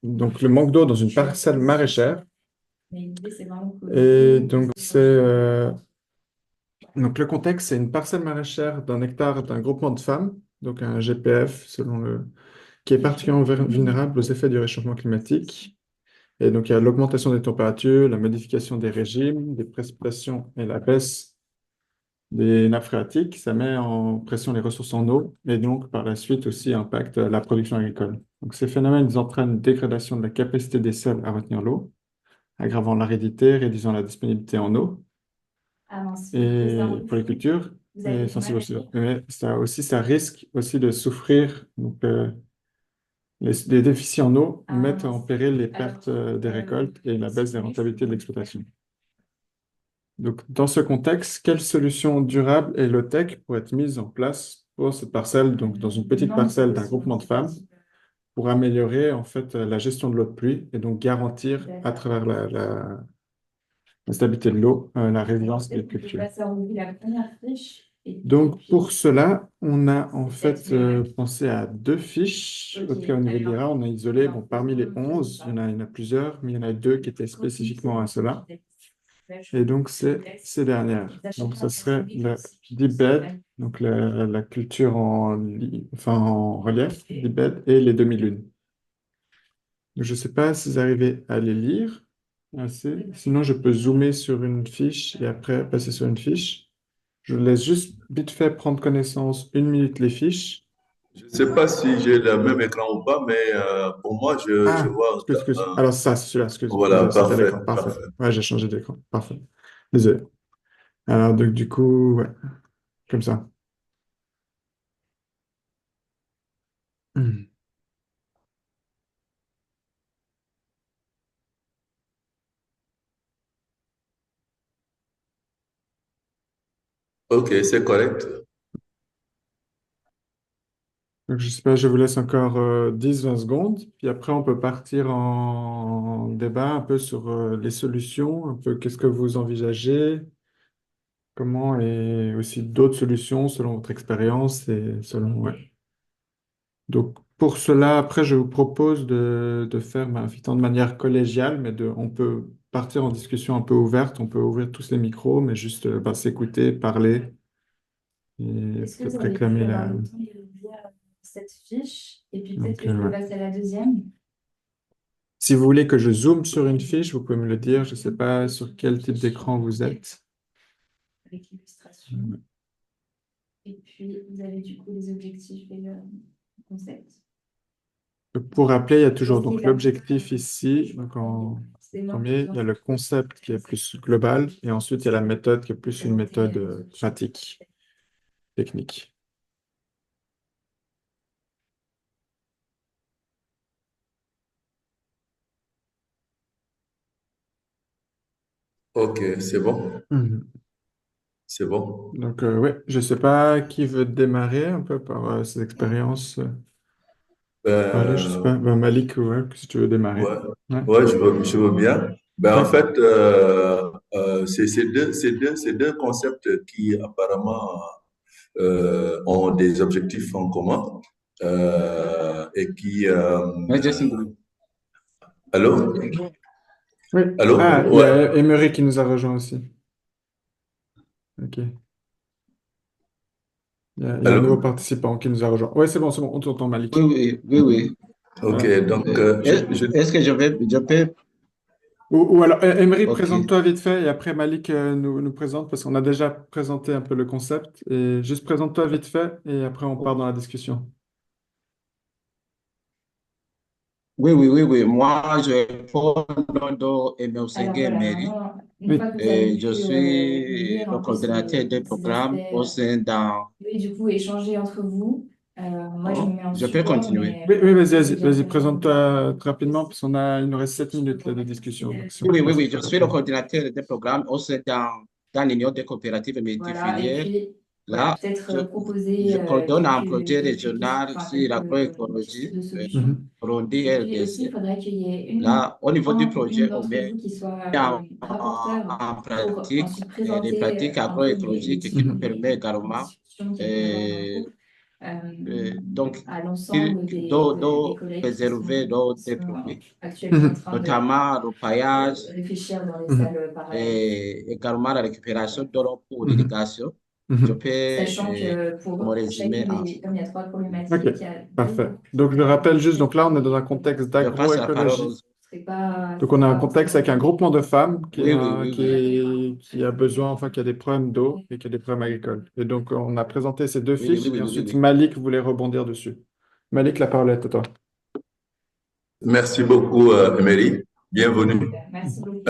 [SPEAKER 3] donc le manque d'eau dans une parcelle maraîchère. Et donc le contexte, c'est une parcelle maraîchère d'un hectare d'un groupement de femmes, donc un GPF qui est particulièrement vulnérable aux effets du réchauffement climatique. Et donc il y a l'augmentation des températures, la modification des régimes, des précipitations et la baisse des nappes phréatiques. Ça met en pression les ressources en eau et donc par la suite aussi impacte la production agricole. Donc ces phénomènes ils entraînent une dégradation de la capacité des sols à retenir l'eau, aggravant l'aridité, réduisant la disponibilité en eau. Et pour les cultures, et sensible aussi. Mais ça risque aussi de souffrir. Donc, les déficits en eau mettent en péril les pertes des récoltes et la baisse des rentabilités de l'exploitation. Donc, dans ce contexte, quelle solution durable et low-tech pourrait être mise en place pour cette parcelle, donc dans une petite parcelle d'un groupement de femmes, pour améliorer en fait la gestion de l'eau de pluie et donc garantir à travers la stabilité de l'eau, la résilience des cultures. Donc, pour cela, on a en fait pensé à deux fiches. Au niveau de l'IRA, on a isolé, bon, parmi les 11, il y en a plusieurs, mais il y en a deux qui étaient spécifiquement à cela. Et donc, c'est ces dernières. Donc, ça serait le deep bed, donc la culture en relief, deep bed, et les demi-lunes. Je ne sais pas si vous arrivez à les lire assez. Sinon, je peux zoomer sur une fiche et après passer sur une fiche. Je vous laisse juste vite fait prendre connaissance, une minute les fiches.
[SPEAKER 5] Je ne sais pas si j'ai le même écran ou pas, mais pour moi, je vois.
[SPEAKER 3] Excuse. Alors, ça, c'est celui-là, excuse.
[SPEAKER 5] Voilà,
[SPEAKER 3] C'était
[SPEAKER 5] parfait,
[SPEAKER 3] l'écran, parfait.
[SPEAKER 5] parfait.
[SPEAKER 3] Ouais, j'ai changé d'écran, parfait. Désolé. Alors, donc, du coup, ouais, comme ça.
[SPEAKER 5] Ok, c'est correct.
[SPEAKER 3] Donc, je sais pas, je vous laisse encore 10-20 secondes, puis après on peut partir en débat un peu sur les solutions, un peu qu'est-ce que vous envisagez, comment et aussi d'autres solutions selon votre expérience et selon... ouais. Donc pour cela, après je vous propose de faire effectivement de manière collégiale, mais on peut partir en discussion un peu ouverte, on peut ouvrir tous les micros, mais juste s'écouter, parler et
[SPEAKER 2] Est-ce que vous
[SPEAKER 3] peut-être
[SPEAKER 2] auriez pu
[SPEAKER 3] réclamer
[SPEAKER 2] avoir
[SPEAKER 3] la...
[SPEAKER 2] le temps de lire cette fiche? Et puis peut-être
[SPEAKER 3] Donc,
[SPEAKER 2] que je peux
[SPEAKER 3] ouais.
[SPEAKER 2] passer à la deuxième
[SPEAKER 3] Si vous voulez que je zoome sur une fiche, vous pouvez me le dire. Je ne sais pas sur quel type d'écran vous êtes.
[SPEAKER 2] avec l'illustration. Et puis vous avez du coup les objectifs et le concept.
[SPEAKER 3] Pour rappeler, il y a toujours
[SPEAKER 2] Voici
[SPEAKER 3] donc
[SPEAKER 2] la-
[SPEAKER 3] l'objectif ici. Donc en
[SPEAKER 2] C'est moi
[SPEAKER 3] premier, il y a le concept qui est plus global et ensuite il y a la méthode qui est plus une méthode pratique, technique.
[SPEAKER 5] Ok, c'est bon.
[SPEAKER 3] Mhm.
[SPEAKER 5] C'est bon.
[SPEAKER 3] Donc ouais, je ne sais pas qui veut démarrer un peu par ses expériences. Parler, je sais
[SPEAKER 5] Ben,
[SPEAKER 3] pas. Malik, ouais, si tu veux démarrer.
[SPEAKER 5] ouais,
[SPEAKER 3] Ouais.
[SPEAKER 5] ouais, je veux bien. Ben, en
[SPEAKER 3] Ouais.
[SPEAKER 5] fait, c'est ces deux concepts qui apparemment ont des objectifs en commun et qui... allô?
[SPEAKER 3] Oui.
[SPEAKER 5] Allô?
[SPEAKER 3] Ah, il y
[SPEAKER 5] Ouais.
[SPEAKER 3] a Emery qui nous a rejoint aussi. Ok. Il y a un nouveau
[SPEAKER 5] Allô?
[SPEAKER 3] participant qui nous a rejoint. Oui, c'est bon, on t'entend,
[SPEAKER 9] Oui,
[SPEAKER 3] Malik.
[SPEAKER 9] oui, oui, oui.
[SPEAKER 5] Ok,
[SPEAKER 3] Ouais.
[SPEAKER 5] donc
[SPEAKER 9] Est-ce que je peux,
[SPEAKER 3] Ou alors, Emery,
[SPEAKER 9] ok.
[SPEAKER 3] présente-toi vite fait et après Malik nous présente parce qu'on a déjà présenté un peu le concept. Et juste présente-toi vite fait et après on part dans la discussion.
[SPEAKER 9] Oui, oui, oui, oui. Moi, je Paul Londo
[SPEAKER 2] Alors
[SPEAKER 9] Emeosenge
[SPEAKER 2] voilà,
[SPEAKER 9] Mary.
[SPEAKER 2] maintenant, une
[SPEAKER 3] Oui.
[SPEAKER 2] fois que vous avez
[SPEAKER 9] Je
[SPEAKER 2] pu
[SPEAKER 9] suis
[SPEAKER 2] lire
[SPEAKER 9] le
[SPEAKER 2] un peu
[SPEAKER 9] coordinateur des
[SPEAKER 2] ces aspects,
[SPEAKER 9] programmes au sein d'un...
[SPEAKER 2] et du coup échanger entre vous, moi je me mets en
[SPEAKER 9] Je peux
[SPEAKER 2] support,
[SPEAKER 9] continuer.
[SPEAKER 2] mais
[SPEAKER 3] Oui, oui,
[SPEAKER 2] c'est bien
[SPEAKER 3] vas-y,
[SPEAKER 2] très bien.
[SPEAKER 3] présente-toi rapidement parce il nous reste 7 minutes là, de discussion. Donc, si on
[SPEAKER 9] Oui,
[SPEAKER 3] peut
[SPEAKER 9] oui, oui,
[SPEAKER 3] faire ça
[SPEAKER 9] oui. Je
[SPEAKER 3] très
[SPEAKER 9] suis le
[SPEAKER 3] rapide.
[SPEAKER 9] coordinateur des programmes au sein d'un union des coopératives
[SPEAKER 2] Voilà, et
[SPEAKER 9] multifilières.
[SPEAKER 2] puis voilà,
[SPEAKER 9] Là,
[SPEAKER 2] peut-être
[SPEAKER 9] je
[SPEAKER 2] proposer
[SPEAKER 9] coordonne un projet régional sur
[SPEAKER 2] quelques pistes
[SPEAKER 9] l'agroécologie,
[SPEAKER 2] de solutions.
[SPEAKER 3] Mhm.
[SPEAKER 9] Burundi
[SPEAKER 2] Et puis aussi, il
[SPEAKER 9] RDC.
[SPEAKER 2] faudrait qu'il y ait
[SPEAKER 9] Là, au niveau du
[SPEAKER 2] un ou une
[SPEAKER 9] projet, on
[SPEAKER 2] d'entre
[SPEAKER 9] met
[SPEAKER 2] vous qui soit rapporteur
[SPEAKER 9] en
[SPEAKER 2] pour
[SPEAKER 9] pratique
[SPEAKER 2] ensuite
[SPEAKER 9] des
[SPEAKER 2] présenter
[SPEAKER 9] pratiques
[SPEAKER 2] un peu les
[SPEAKER 9] agroécologiques qui nous
[SPEAKER 2] types
[SPEAKER 3] Mhm.
[SPEAKER 9] permettent
[SPEAKER 2] de
[SPEAKER 9] également
[SPEAKER 2] discussions qu'il peut y avoir dans le
[SPEAKER 9] euh,
[SPEAKER 2] groupe
[SPEAKER 9] donc
[SPEAKER 2] à l'ensemble des
[SPEAKER 9] de
[SPEAKER 2] collègues
[SPEAKER 9] préserver
[SPEAKER 2] qui
[SPEAKER 9] nos des
[SPEAKER 2] sont
[SPEAKER 9] produits,
[SPEAKER 2] actuellement en
[SPEAKER 3] Mhm.
[SPEAKER 2] train
[SPEAKER 9] notamment le paillage
[SPEAKER 2] de réfléchir dans les
[SPEAKER 3] Mhm.
[SPEAKER 2] salles parallèles.
[SPEAKER 9] et également la récupération de l'eau pour
[SPEAKER 3] Mhm.
[SPEAKER 9] l'irrigation. Je
[SPEAKER 3] Mhm.
[SPEAKER 9] peux
[SPEAKER 2] Sachant que
[SPEAKER 9] me
[SPEAKER 2] pour
[SPEAKER 9] résumer
[SPEAKER 2] chacune
[SPEAKER 9] en...
[SPEAKER 2] comme il y a trois
[SPEAKER 3] Ok,
[SPEAKER 2] problématiques, il y a
[SPEAKER 3] parfait.
[SPEAKER 2] deux
[SPEAKER 3] Donc, je rappelle juste, donc là, on est dans un contexte
[SPEAKER 9] Je passe la parole aux...
[SPEAKER 3] d'agroécologie. Donc, on
[SPEAKER 2] c'est
[SPEAKER 3] a un
[SPEAKER 2] pas
[SPEAKER 3] contexte avec un
[SPEAKER 2] compliqué.
[SPEAKER 3] groupement de femmes
[SPEAKER 9] Oui, oui, oui, oui.
[SPEAKER 3] qui a besoin, enfin, qui a des problèmes d'eau et qui a des problèmes agricoles. Et donc, on a présenté ces deux
[SPEAKER 9] Oui, oui, oui,
[SPEAKER 3] fiches et
[SPEAKER 9] oui, oui,
[SPEAKER 3] ensuite
[SPEAKER 9] oui.
[SPEAKER 3] Malik voulait rebondir dessus. Malik, la parole est à toi.
[SPEAKER 5] merci beaucoup, Emery. Bienvenue.
[SPEAKER 2] Super, merci beaucoup.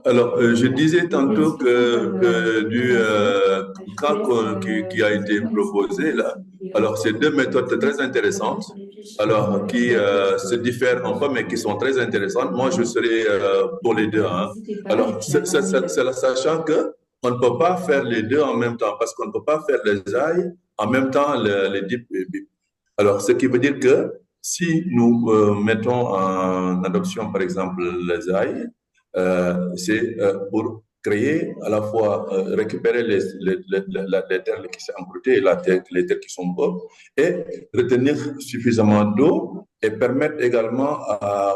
[SPEAKER 5] Alors, je disais
[SPEAKER 2] Donc, les
[SPEAKER 5] tantôt
[SPEAKER 2] discussions peuvent
[SPEAKER 5] que du
[SPEAKER 2] commencer. Je vous
[SPEAKER 5] cas
[SPEAKER 2] laisse
[SPEAKER 5] qui a été
[SPEAKER 2] commencer
[SPEAKER 5] proposé là, alors c'est deux méthodes très intéressantes,
[SPEAKER 2] sur les fiches.
[SPEAKER 5] alors qui se diffèrent un peu, mais qui sont très intéressantes. Moi, je serai pour les deux. Hein.
[SPEAKER 2] N'hésitez pas, et
[SPEAKER 5] Alors,
[SPEAKER 2] puis après,
[SPEAKER 5] c'est là, sachant que on ne peut pas faire les deux en même temps, parce qu'on ne peut pas faire les ailes en même temps les dip. Alors, ce qui veut dire que si nous mettons en adoption, par exemple, les ailes, c'est pour créer à la fois récupérer les terres qui sont encroûtées et les terres qui sont pauvres et retenir suffisamment d'eau et permettre également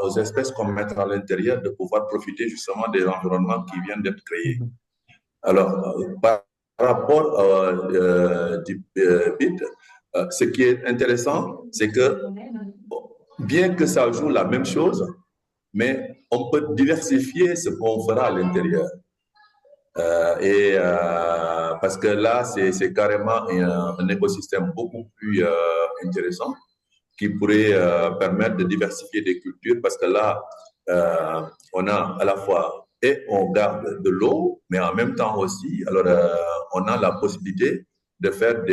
[SPEAKER 5] aux espèces qu'on met à l'intérieur de pouvoir profiter justement des environnements qui viennent d'être créés.
[SPEAKER 3] Mhm.
[SPEAKER 5] Alors, par rapport du BIT, ce qui est intéressant, c'est que bien que ça joue la même chose, mais on peut diversifier ce qu'on fera à l'intérieur. Parce que là, c'est carrément un écosystème beaucoup plus intéressant qui pourrait permettre de diversifier des cultures parce que là, on a à la fois et on garde de l'eau, mais en même temps aussi, alors on a la possibilité de faire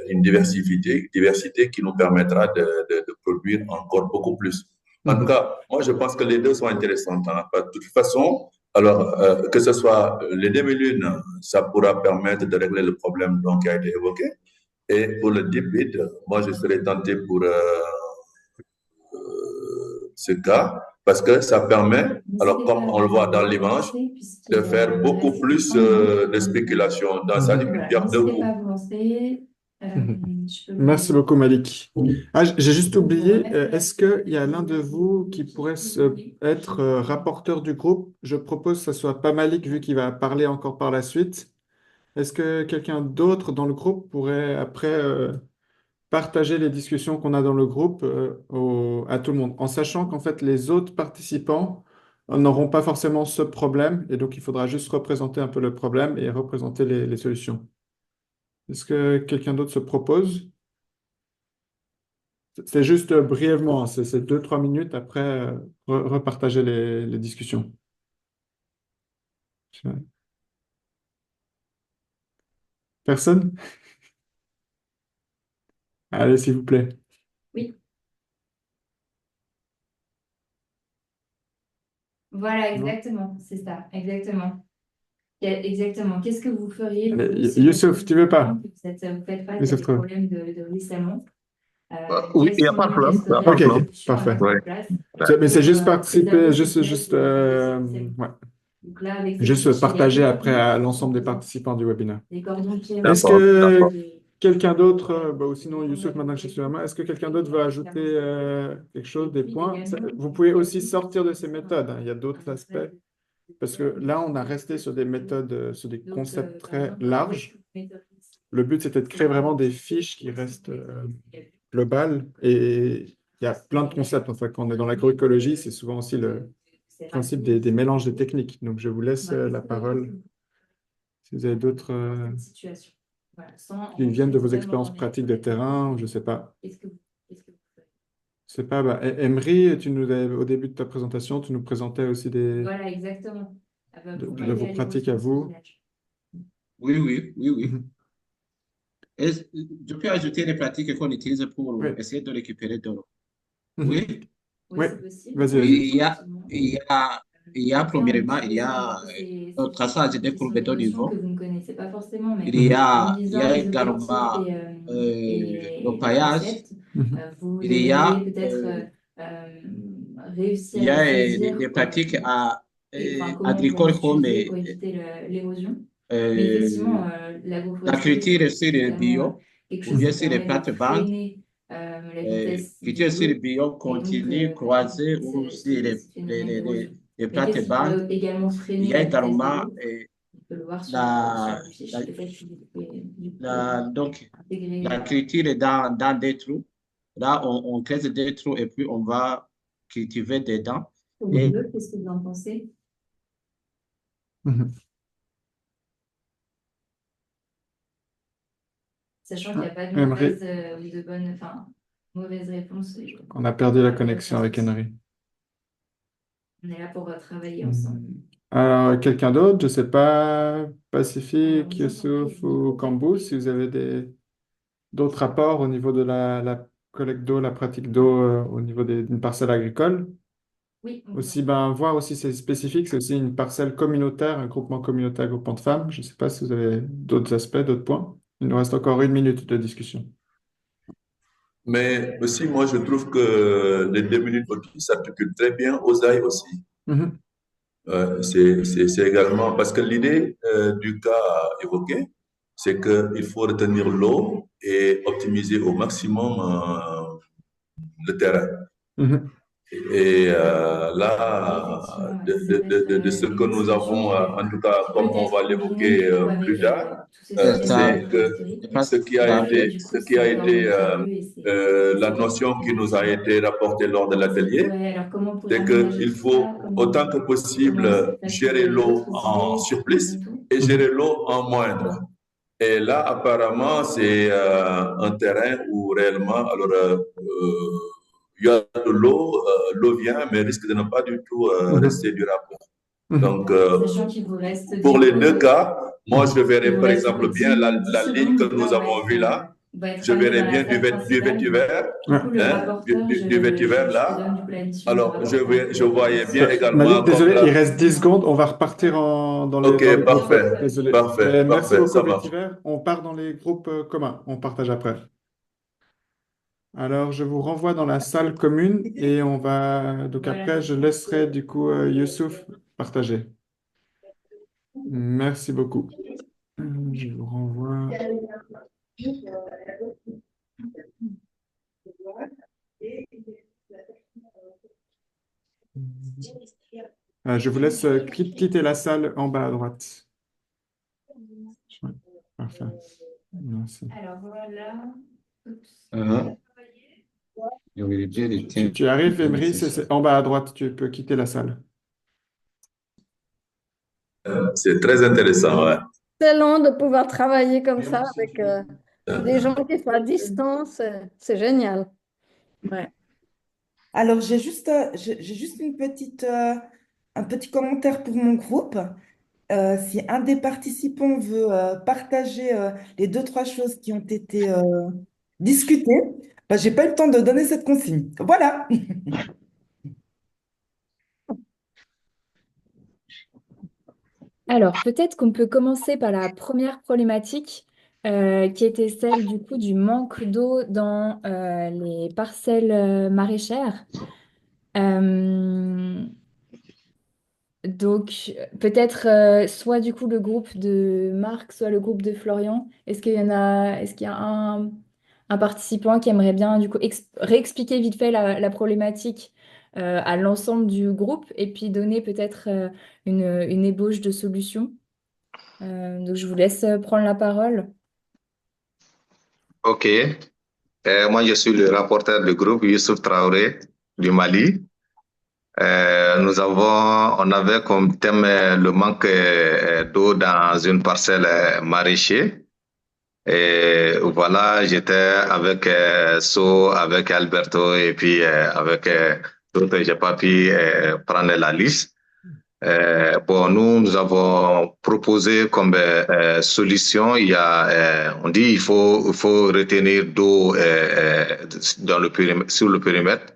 [SPEAKER 5] une diversité qui nous permettra de produire encore beaucoup plus. En tout cas, moi, je pense que les deux sont intéressantes. Hein. De toute façon, alors, que ce soit les demi-lunes, ça pourra permettre de régler le problème donc, qui a été évoqué. Et pour le deep bit, moi, je serais tenté pour ce cas parce que ça permet, alors comme on le voit dans l'image, de faire beaucoup plus de spéculation. Donc, ça dit une pierre deux coups.
[SPEAKER 3] Merci beaucoup, Malik. Ah, j'ai juste oublié, est-ce qu'il y a l'un de vous qui pourrait être rapporteur du groupe? Je propose que ce soit pas Malik, vu qu'il va parler encore par la suite. Est-ce que quelqu'un d'autre dans le groupe pourrait après partager les discussions qu'on a dans le groupe à tout le monde, en sachant qu'en fait les autres participants n'auront pas forcément ce problème, et donc il faudra juste représenter un peu le problème et représenter les solutions. Est-ce que quelqu'un d'autre se propose? C'est juste brièvement, hein, c'est 2-3 minutes après repartager les discussions. Personne? Allez, s'il vous plaît.
[SPEAKER 2] Oui, voilà,
[SPEAKER 3] Non?
[SPEAKER 2] exactement, c'est ça, exactement. Exactement. Qu'est-ce que vous feriez,
[SPEAKER 3] Allez,
[SPEAKER 2] vous, si
[SPEAKER 3] Youssouf, tu veux pas?
[SPEAKER 2] vous faites face à
[SPEAKER 3] Youssouf,
[SPEAKER 2] des
[SPEAKER 3] toi.
[SPEAKER 2] problèmes de ruissellement?
[SPEAKER 6] Oui,
[SPEAKER 2] Quelles
[SPEAKER 6] il n'y a pas de
[SPEAKER 2] seraient,
[SPEAKER 6] problème.
[SPEAKER 2] quelles
[SPEAKER 6] Il n'y a
[SPEAKER 2] seraient
[SPEAKER 6] pas de
[SPEAKER 3] Ok,
[SPEAKER 2] les
[SPEAKER 6] problème.
[SPEAKER 3] ok,
[SPEAKER 2] solutions à
[SPEAKER 3] parfait.
[SPEAKER 2] mettre
[SPEAKER 6] Oui.
[SPEAKER 2] en place
[SPEAKER 3] Mais c'est
[SPEAKER 2] pour
[SPEAKER 3] juste
[SPEAKER 2] préserver
[SPEAKER 3] participer,
[SPEAKER 2] ce stress
[SPEAKER 3] ouais,
[SPEAKER 2] Donc là, avec ces
[SPEAKER 3] juste
[SPEAKER 2] fiches, il y a
[SPEAKER 3] partager
[SPEAKER 2] des
[SPEAKER 3] après
[SPEAKER 2] cordons
[SPEAKER 3] à l'ensemble des participants du webinaire.
[SPEAKER 2] des cordons qui
[SPEAKER 3] Est-ce
[SPEAKER 6] D'accord,
[SPEAKER 3] que
[SPEAKER 6] d'accord.
[SPEAKER 3] quelqu'un d'autre, ou sinon Youssouf, maintenant que je suis sur la main, est-ce que quelqu'un d'autre veut ajouter quelque chose, des points? Vous pouvez aussi sortir de ces méthodes, hein. Il y a d'autres aspects, parce que là, on a resté sur des méthodes, sur des concepts très larges. Le but, c'était de créer vraiment des fiches qui restent globales, et il y a plein de concepts. Enfin, quand on est dans l'agroécologie, c'est souvent aussi le principe des mélanges des techniques. Donc, je vous laisse la parole si vous avez d'autres
[SPEAKER 2] situation. Voilà,
[SPEAKER 3] qui viennent de vos
[SPEAKER 2] vraiment
[SPEAKER 3] expériences
[SPEAKER 2] remettre
[SPEAKER 3] pratiques de terrain, ou je sais pas.
[SPEAKER 2] qu'est-ce que vous faites?
[SPEAKER 3] Je sais pas, Emery, au début de ta présentation, tu nous présentais aussi
[SPEAKER 2] Voilà, exactement. Pour
[SPEAKER 3] de
[SPEAKER 2] aider
[SPEAKER 3] vos
[SPEAKER 2] à
[SPEAKER 3] pratiques à
[SPEAKER 2] l'évolution du
[SPEAKER 3] vous.
[SPEAKER 2] village.
[SPEAKER 9] Oui, oui, oui, oui.
[SPEAKER 3] Mhm.
[SPEAKER 9] Je peux ajouter les pratiques qu'on utilise pour
[SPEAKER 3] Oui.
[SPEAKER 9] essayer de récupérer de l'eau.
[SPEAKER 3] Mhm.
[SPEAKER 9] Oui,
[SPEAKER 2] Oui,
[SPEAKER 3] Oui,
[SPEAKER 2] c'est possible.
[SPEAKER 3] vas-y,
[SPEAKER 9] oui,
[SPEAKER 3] vas-y.
[SPEAKER 9] il y a premièrement, il y a un traçage des courbes de
[SPEAKER 2] notions que
[SPEAKER 9] niveau.
[SPEAKER 2] vous ne connaissez pas forcément, mais
[SPEAKER 9] Il y
[SPEAKER 3] Mhm.
[SPEAKER 2] en
[SPEAKER 9] a, il y
[SPEAKER 2] lisant
[SPEAKER 9] a
[SPEAKER 2] les objectifs
[SPEAKER 9] également
[SPEAKER 2] et
[SPEAKER 9] le
[SPEAKER 2] les
[SPEAKER 9] paillage.
[SPEAKER 2] concepts,
[SPEAKER 3] Mhm.
[SPEAKER 2] vous
[SPEAKER 9] Il y
[SPEAKER 2] devriez
[SPEAKER 9] a,
[SPEAKER 2] peut-être
[SPEAKER 9] il
[SPEAKER 2] réussir
[SPEAKER 9] y
[SPEAKER 2] à
[SPEAKER 9] a
[SPEAKER 2] saisir
[SPEAKER 9] des pratiques
[SPEAKER 2] comment on peut
[SPEAKER 9] agricoles comme
[SPEAKER 2] l'utiliser pour éviter l'érosion. Mais effectivement,
[SPEAKER 9] la
[SPEAKER 2] l'agroforesterie,
[SPEAKER 9] culture sur le
[SPEAKER 2] clairement
[SPEAKER 9] bio
[SPEAKER 2] quelque
[SPEAKER 9] ou
[SPEAKER 2] chose
[SPEAKER 9] bien
[SPEAKER 2] qui
[SPEAKER 9] sur les
[SPEAKER 2] permet de
[SPEAKER 9] plates-bandes.
[SPEAKER 2] freiner la vitesse du
[SPEAKER 9] Culture sur le
[SPEAKER 2] flot
[SPEAKER 9] bio
[SPEAKER 2] et donc
[SPEAKER 9] continue, croisée ou
[SPEAKER 2] ce
[SPEAKER 9] sur
[SPEAKER 2] phénomène d'érosion.
[SPEAKER 9] les
[SPEAKER 2] Mais qu'est-ce qui
[SPEAKER 9] plates-bandes.
[SPEAKER 2] va également
[SPEAKER 9] Il
[SPEAKER 2] freiner
[SPEAKER 9] y a
[SPEAKER 2] la vitesse de
[SPEAKER 9] également
[SPEAKER 2] l'eau? On peut le voir sur
[SPEAKER 9] la,
[SPEAKER 2] la fiche.
[SPEAKER 9] la,
[SPEAKER 2] Peut-être que vous pouvez du coup,
[SPEAKER 9] donc,
[SPEAKER 2] intégrer.
[SPEAKER 9] la culture est dans des trous. Là, on creuse des trous et puis on va cultiver dedans.
[SPEAKER 2] Pour
[SPEAKER 9] Et
[SPEAKER 2] vous, qu'est-ce que vous en pensez?
[SPEAKER 3] Mhm.
[SPEAKER 2] Sachant qu'il n'y a pas de
[SPEAKER 3] Emery,
[SPEAKER 2] mauvaise ou de bonne, enfin, mauvaise réponse.
[SPEAKER 3] on a perdu la
[SPEAKER 2] Il y a pas de
[SPEAKER 3] connexion avec
[SPEAKER 2] souci.
[SPEAKER 3] Emery.
[SPEAKER 2] On est là pour travailler ensemble.
[SPEAKER 3] Alors, quelqu'un d'autre, je sais pas, Pacifique,
[SPEAKER 2] Alors,
[SPEAKER 3] Youssouf ou Kambou, si vous avez d'autres rapports au niveau de la collecte d'eau, la pratique d'eau au niveau d'une parcelle agricole.
[SPEAKER 2] oui,
[SPEAKER 3] Aussi, ben, voir aussi, c'est spécifique, c'est aussi une parcelle communautaire, un groupement communautaire, un groupement de femmes. Je ne sais pas si vous avez d'autres aspects, d'autres points. Il nous reste encore 1 minute de discussion.
[SPEAKER 5] Mais aussi, moi, je trouve que les 2 minutes aussi s'articulent très bien aux AI aussi.
[SPEAKER 3] Mhm.
[SPEAKER 5] C'est également parce que l'idée du cas évoqué, c'est qu'il faut retenir l'eau et optimiser au maximum le terrain.
[SPEAKER 3] Mhm.
[SPEAKER 5] Et là,
[SPEAKER 2] effectivement, ça peut être
[SPEAKER 5] de ce que
[SPEAKER 2] une
[SPEAKER 5] nous
[SPEAKER 2] solution
[SPEAKER 5] avons, en tout cas, comme on
[SPEAKER 2] peut-être
[SPEAKER 5] va
[SPEAKER 2] combinée
[SPEAKER 5] l'évoquer
[SPEAKER 2] du coup avec
[SPEAKER 5] plus tard,
[SPEAKER 2] tous ces
[SPEAKER 9] c'est
[SPEAKER 2] systèmes
[SPEAKER 9] ça.
[SPEAKER 5] c'est que
[SPEAKER 2] d'agroforesterie.
[SPEAKER 9] Je pense que
[SPEAKER 2] Du coup,
[SPEAKER 5] ce qui a
[SPEAKER 2] c'est
[SPEAKER 5] été
[SPEAKER 2] cordon pierreux et
[SPEAKER 5] la
[SPEAKER 2] c'est
[SPEAKER 5] notion qui nous a
[SPEAKER 2] effectivement.
[SPEAKER 5] été rapportée lors de l'atelier,
[SPEAKER 2] Alors comment on pourrait
[SPEAKER 5] c'est
[SPEAKER 2] aménager
[SPEAKER 5] qu'il
[SPEAKER 2] tout
[SPEAKER 5] faut
[SPEAKER 2] ça?
[SPEAKER 5] autant que
[SPEAKER 2] Comment
[SPEAKER 5] possible
[SPEAKER 2] parce que vous
[SPEAKER 5] gérer
[SPEAKER 2] avez
[SPEAKER 5] l'eau
[SPEAKER 2] d'autres
[SPEAKER 5] en
[SPEAKER 2] idées
[SPEAKER 5] surplus
[SPEAKER 2] tout?
[SPEAKER 5] et
[SPEAKER 3] Mhm.
[SPEAKER 5] gérer l'eau en moindre. Et là, apparemment, c'est un terrain où réellement, alors, il y a de l'eau, l'eau vient, mais risque de ne pas du tout
[SPEAKER 3] Mhm.
[SPEAKER 5] rester durable.
[SPEAKER 3] Mhm.
[SPEAKER 5] Donc,
[SPEAKER 2] Sachant qu'il vous reste
[SPEAKER 5] pour
[SPEAKER 2] du
[SPEAKER 5] les
[SPEAKER 2] coup,
[SPEAKER 5] deux cas, moi, je
[SPEAKER 2] il
[SPEAKER 5] verrais
[SPEAKER 2] vous
[SPEAKER 5] par
[SPEAKER 2] reste
[SPEAKER 5] exemple bien
[SPEAKER 2] 10
[SPEAKER 5] la ligne que
[SPEAKER 2] secondes. Là,
[SPEAKER 5] nous
[SPEAKER 2] on va
[SPEAKER 5] avons vue
[SPEAKER 2] être
[SPEAKER 5] là.
[SPEAKER 2] va être
[SPEAKER 5] Je
[SPEAKER 2] amené
[SPEAKER 5] verrai
[SPEAKER 2] dans la
[SPEAKER 5] bien
[SPEAKER 2] salle
[SPEAKER 5] du
[SPEAKER 2] principale.
[SPEAKER 5] vétiver,
[SPEAKER 2] Du coup, le
[SPEAKER 5] hein,
[SPEAKER 2] rapporteur,
[SPEAKER 5] du vétiver
[SPEAKER 2] je
[SPEAKER 5] là.
[SPEAKER 2] te donne du coup la mission du
[SPEAKER 5] Alors,
[SPEAKER 2] rapporteur.
[SPEAKER 5] je voyais bien
[SPEAKER 3] Malik,
[SPEAKER 5] également comme
[SPEAKER 3] désolé, il
[SPEAKER 5] là.
[SPEAKER 3] reste 10 secondes. On va repartir dans
[SPEAKER 5] Ok,
[SPEAKER 3] les groupes.
[SPEAKER 5] parfait,
[SPEAKER 3] Désolé.
[SPEAKER 5] parfait,
[SPEAKER 3] Mais merci
[SPEAKER 5] parfait,
[SPEAKER 3] beaucoup,
[SPEAKER 5] ça marche.
[SPEAKER 3] Vétiver. On part dans les groupes communs. On partage après. Alors, je vous renvoie dans la salle commune et on va. Donc,
[SPEAKER 2] Voilà,
[SPEAKER 3] après,
[SPEAKER 2] c'est
[SPEAKER 3] je
[SPEAKER 2] ça.
[SPEAKER 3] laisserai du coup Youssouf partager. Merci beaucoup. Je vous renvoie. Je vous laisse quitter la salle en bas à droite. Ouais, parfait. Merci.
[SPEAKER 2] Alors voilà. Oups.
[SPEAKER 3] Tu arrives, Emery, c'est en bas à droite. Tu peux quitter la salle.
[SPEAKER 5] C'est très intéressant, ouais.
[SPEAKER 10] Excellent de pouvoir travailler comme ça avec des gens qui sont à distance. C'est génial.
[SPEAKER 11] Ouais. Alors, j'ai juste un petit commentaire pour mon groupe. Si un des participants veut partager les deux, trois choses qui ont été discutées, bah, j'ai pas eu le temps de donner cette consigne. Voilà.
[SPEAKER 2] Alors, peut-être qu'on peut commencer par la première problématique, qui était celle du coup du manque d'eau dans les parcelles maraîchères. Euh, donc, peut-être soit du coup le groupe de Marc, soit le groupe de Florian. Est-ce qu'il y a un participant qui aimerait bien du coup réexpliquer vite fait la problématique à l'ensemble du groupe et puis donner peut-être une ébauche de solution? Donc, je vous laisse prendre la parole.
[SPEAKER 6] Ok. Moi, je suis le rapporteur du groupe Youssouf Traoré du Mali. On avait comme thème le manque d'eau dans une parcelle maraîchère. Et voilà, j'étais avec So, avec Alberto et puis avec d'autres, j'ai pas pu prendre la liste. Bon, nous avons proposé comme solution, on dit il faut retenir d'eau dans sur le périmètre.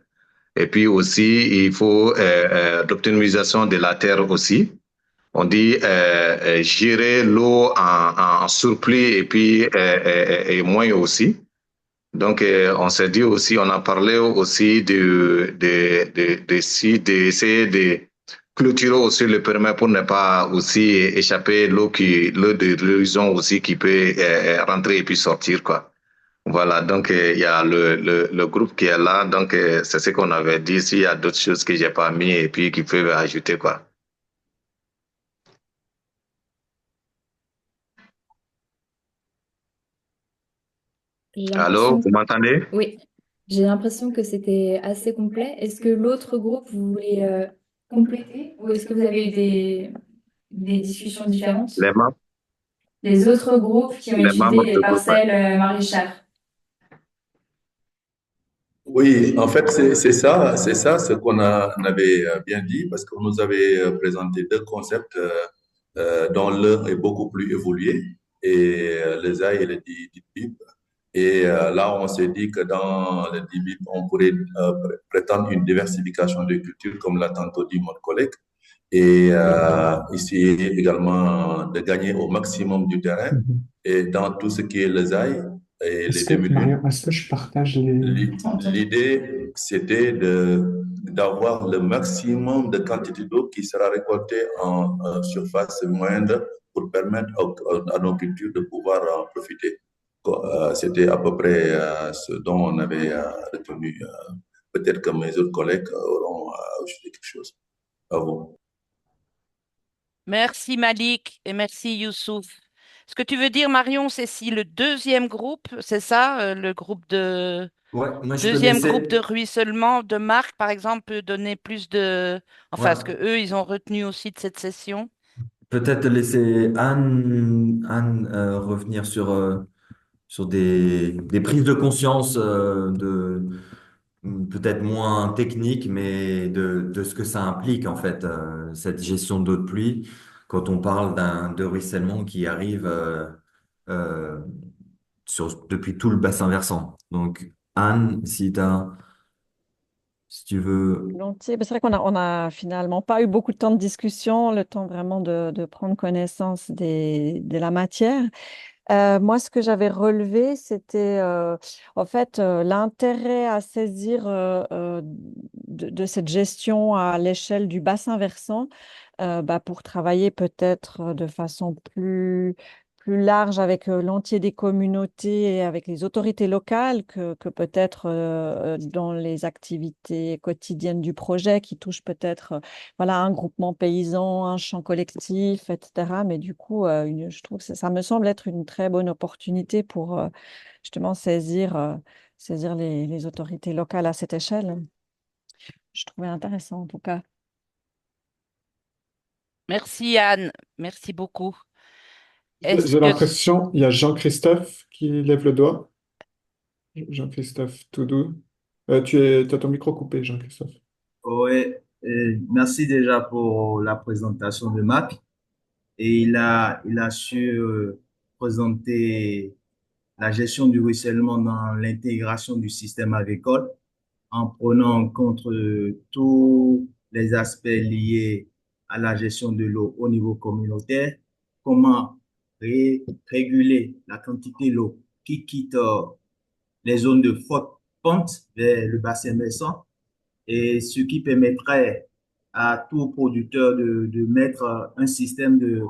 [SPEAKER 6] Et puis aussi, il faut l'optimisation de la terre aussi. On dit gérer l'eau en surplus et puis et moins aussi. Donc, on s'est dit aussi, on a parlé aussi d'essayer de clôturer aussi le périmètre pour ne pas aussi échapper l'eau de l'horizon aussi qui peut rentrer et puis sortir, quoi. Voilà, donc il y a le groupe qui est là, donc c'est ce qu'on avait dit. S'il y a d'autres choses que j'ai pas mis et puis qui peuvent ajouter, quoi.
[SPEAKER 2] J'ai
[SPEAKER 6] Allô,
[SPEAKER 2] l'impression,
[SPEAKER 6] vous m'entendez?
[SPEAKER 2] oui, j'ai l'impression que c'était assez complet. Est-ce que l'autre groupe, vous voulez compléter ou est-ce que vous avez eu des discussions différentes?
[SPEAKER 6] Les membres,
[SPEAKER 2] Les autres groupes qui ont
[SPEAKER 6] les
[SPEAKER 2] étudié
[SPEAKER 6] membres
[SPEAKER 2] les
[SPEAKER 6] du groupe.
[SPEAKER 2] parcelles maraîchères.
[SPEAKER 5] Oui, en fait, c'est ça ce on avait bien dit, parce qu'on nous avait présenté deux concepts dont l'un est beaucoup plus évolué, et les AI et les DIP. Et là, on s'est dit que dans les DIP, on pourrait prétendre une diversification de cultures, comme l'a tantôt dit mon collègue, et essayer également de gagner au maximum du terrain. Et dans tout ce qui est les AI et les demi-lunes,
[SPEAKER 3] Marion, est-ce que je partage les...
[SPEAKER 5] l'idée, c'était d'avoir le maximum de quantité d'eau qui sera récoltée en surface moindre pour permettre à nos cultures de pouvoir en profiter. C'était à peu près ce dont on avait retenu. Peut-être que mes autres collègues auront ajouté quelque chose. À vous.
[SPEAKER 1] Merci Malik et merci Youssouf. Ce que tu veux dire, Marion, c'est si le deuxième groupe, c'est ça, le groupe de
[SPEAKER 12] Ouais, moi je peux
[SPEAKER 1] deuxième groupe de
[SPEAKER 12] laisser.
[SPEAKER 1] ruissellement de Marc, par exemple, peut donner plus de,
[SPEAKER 12] Ouais,
[SPEAKER 1] enfin, ce que eux, ils ont retenu aussi de cette session.
[SPEAKER 12] peut-être laisser Anne revenir sur des prises de conscience peut-être moins techniques, mais de ce que ça implique en fait, cette gestion d'eau de pluie, quand on parle de ruissellement qui arrive euh, depuis tout le bassin versant. Donc, Anne, si tu veux.
[SPEAKER 13] Volontiers. Ben, c'est vrai on a finalement pas eu beaucoup de temps de discussion, le temps vraiment de prendre connaissance de la matière. Moi, ce que j'avais relevé, c'était en fait l'intérêt à saisir de cette gestion à l'échelle du bassin versant pour travailler peut-être de façon plus large avec l'entier des communautés et avec les autorités locales que peut-être dans les activités quotidiennes du projet qui touchent peut-être voilà, un groupement paysan, un champ collectif, etc. Mais du coup, je trouve que ça me semble être une très bonne opportunité pour justement saisir les autorités locales à cette échelle. Je trouvais intéressant en tout cas.
[SPEAKER 1] Merci Anne, merci beaucoup. Est-ce
[SPEAKER 3] J'ai
[SPEAKER 1] que
[SPEAKER 3] l'impression, il y a Jean-Christophe qui lève le doigt. Jean-Christophe Toudou. T'as ton micro coupé, Jean-Christophe.
[SPEAKER 14] Oui, merci déjà pour la présentation de Marc. Et il a su présenter la gestion du ruissellement dans l'intégration du système agricole en prenant en compte tous les aspects liés à la gestion de l'eau au niveau communautaire, comment réguler la quantité d'eau qui quitte les zones de forte pente vers le bassin versant et ce qui permettrait à tout producteur de mettre un système de,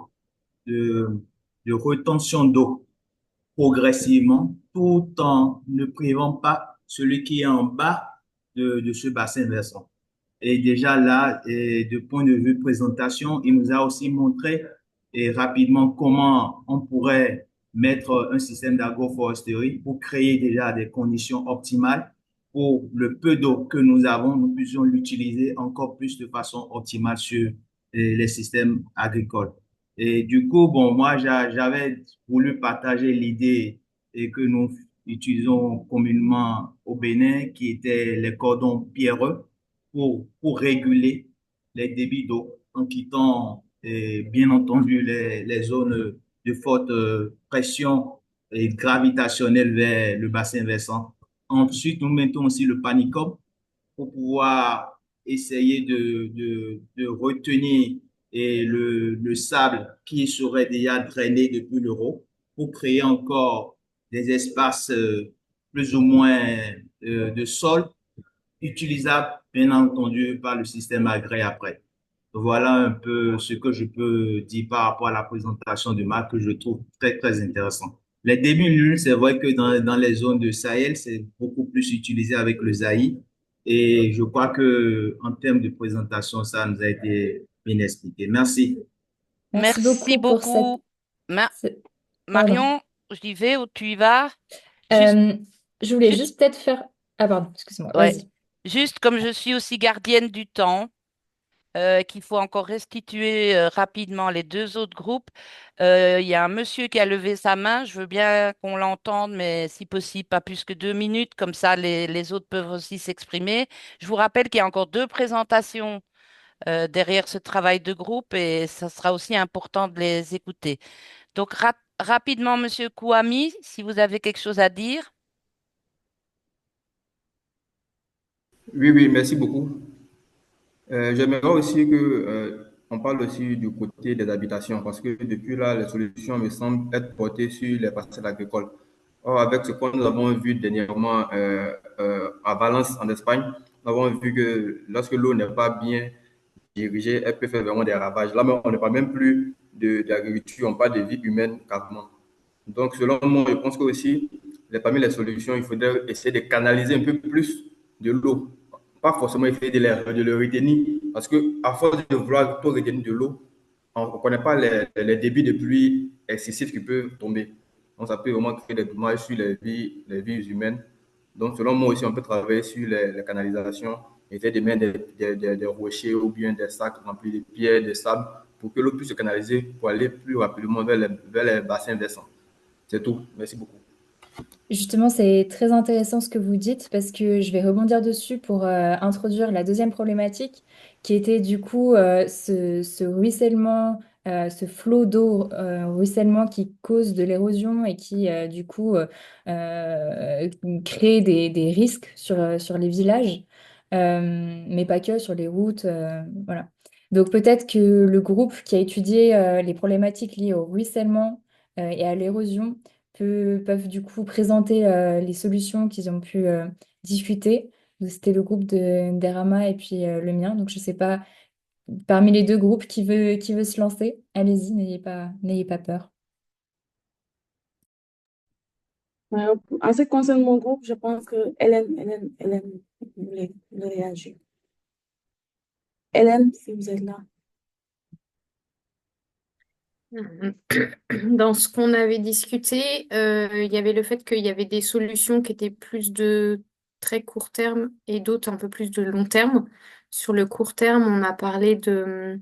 [SPEAKER 14] de rétention d'eau progressivement tout en ne privant pas celui qui est en bas de ce bassin versant. Et déjà là, et de point de vue présentation, il nous a aussi montré rapidement comment on pourrait mettre un système d'agroforesterie pour créer déjà des conditions optimales pour le peu d'eau que nous avons, nous puissions l'utiliser encore plus de façon optimale sur les systèmes agricoles. Et du coup, bon, moi, j'avais voulu partager l'idée et que nous utilisons communément au Bénin, qui étaient les cordons pierreux pour réguler les débits d'eau en quittant, bien entendu, les zones de forte pression et gravitationnelle vers le bassin versant. Ensuite, nous mettons aussi le panicum pour pouvoir essayer de retenir le sable qui serait déjà drainé depuis l'euro pour créer encore des espaces plus ou moins de sol utilisables, bien entendu, par le système agré après. Voilà un peu ce que je peux dire par rapport à la présentation de Marc que je trouve très, très intéressant. Les débits nuls, c'est vrai que dans les zones de Sahel, c'est beaucoup plus utilisé avec le Zaï. Et je crois que en termes de présentation, ça nous a été bien expliqué. Merci.
[SPEAKER 2] Merci
[SPEAKER 1] merci
[SPEAKER 2] beaucoup pour cette...
[SPEAKER 1] beaucoup. Ma-
[SPEAKER 2] Pardon.
[SPEAKER 1] Marion, j'y vais ou tu y vas? Juste,
[SPEAKER 2] Je voulais
[SPEAKER 1] juste,
[SPEAKER 2] juste peut-être faire... Ah pardon, excuse-moi,
[SPEAKER 1] ouais.
[SPEAKER 2] vas-y.
[SPEAKER 1] Juste comme je suis aussi gardienne du temps, qu'il faut encore restituer rapidement les deux autres groupes. Il y a un monsieur qui a levé sa main. Je veux bien qu'on l'entende, mais si possible, pas plus que 2 minutes. Comme ça, les autres peuvent aussi s'exprimer. Je vous rappelle qu'il y a encore deux présentations derrière ce travail de groupe et ça sera aussi important de les écouter. Donc, rapidement, monsieur Kouami, si vous avez quelque chose à dire.
[SPEAKER 15] Oui, oui, merci beaucoup. J'aimerais aussi que on parle aussi du côté des habitations parce que depuis là, les solutions me semblent être portées sur les parcelles agricoles. Or, avec ce que nous avons vu dernièrement à Valence, en Espagne, nous avons vu que lorsque l'eau n'est pas bien dirigée, elle peut faire vraiment des ravages. Là, on ne parle même plus d'agriculture, on parle de vie humaine carrément. Donc, selon moi, je pense que aussi, parmi les solutions, il faudrait essayer de canaliser un peu plus de l'eau. Pas forcément essayer de le retenir, parce qu'à force de vouloir tout retenir de l'eau, on ne connaît pas les débits de pluie excessifs qui peuvent tomber. Donc, ça peut vraiment créer des dommages sur les vies humaines. Donc, selon moi aussi, on peut travailler sur les canalisations, essayer de mettre des rochers ou bien des sacs remplis de pierres, de sable, pour que l'eau puisse se canaliser pour aller plus rapidement vers les bassins versants. C'est tout. Merci beaucoup.
[SPEAKER 2] Justement, c'est très intéressant ce que vous dites parce que je vais rebondir dessus pour introduire la deuxième problématique qui était du coup ce ruissellement ce flot d'eau, ruissellement qui cause de l'érosion et qui, du coup, crée des risques sur les villages, mais pas que sur les routes. Voilà. Donc peut-être que le groupe qui a étudié les problématiques liées au ruissellement et à l'érosion peuvent du coup présenter les solutions qu'ils ont pu discuter. Donc, c'était le groupe d'Erama et puis le mien. Donc je ne sais pas, parmi les deux groupes, qui veut se lancer? Allez-y, n'ayez pas peur.
[SPEAKER 16] En ce qui concerne mon groupe, je pense que Hélène voulait réagir. Hélène, si vous êtes là.
[SPEAKER 17] Dans ce qu'on avait discuté, il y avait le fait qu'il y avait des solutions qui étaient plus de très court terme et d'autres un peu plus de long terme. Sur le court terme, on a parlé de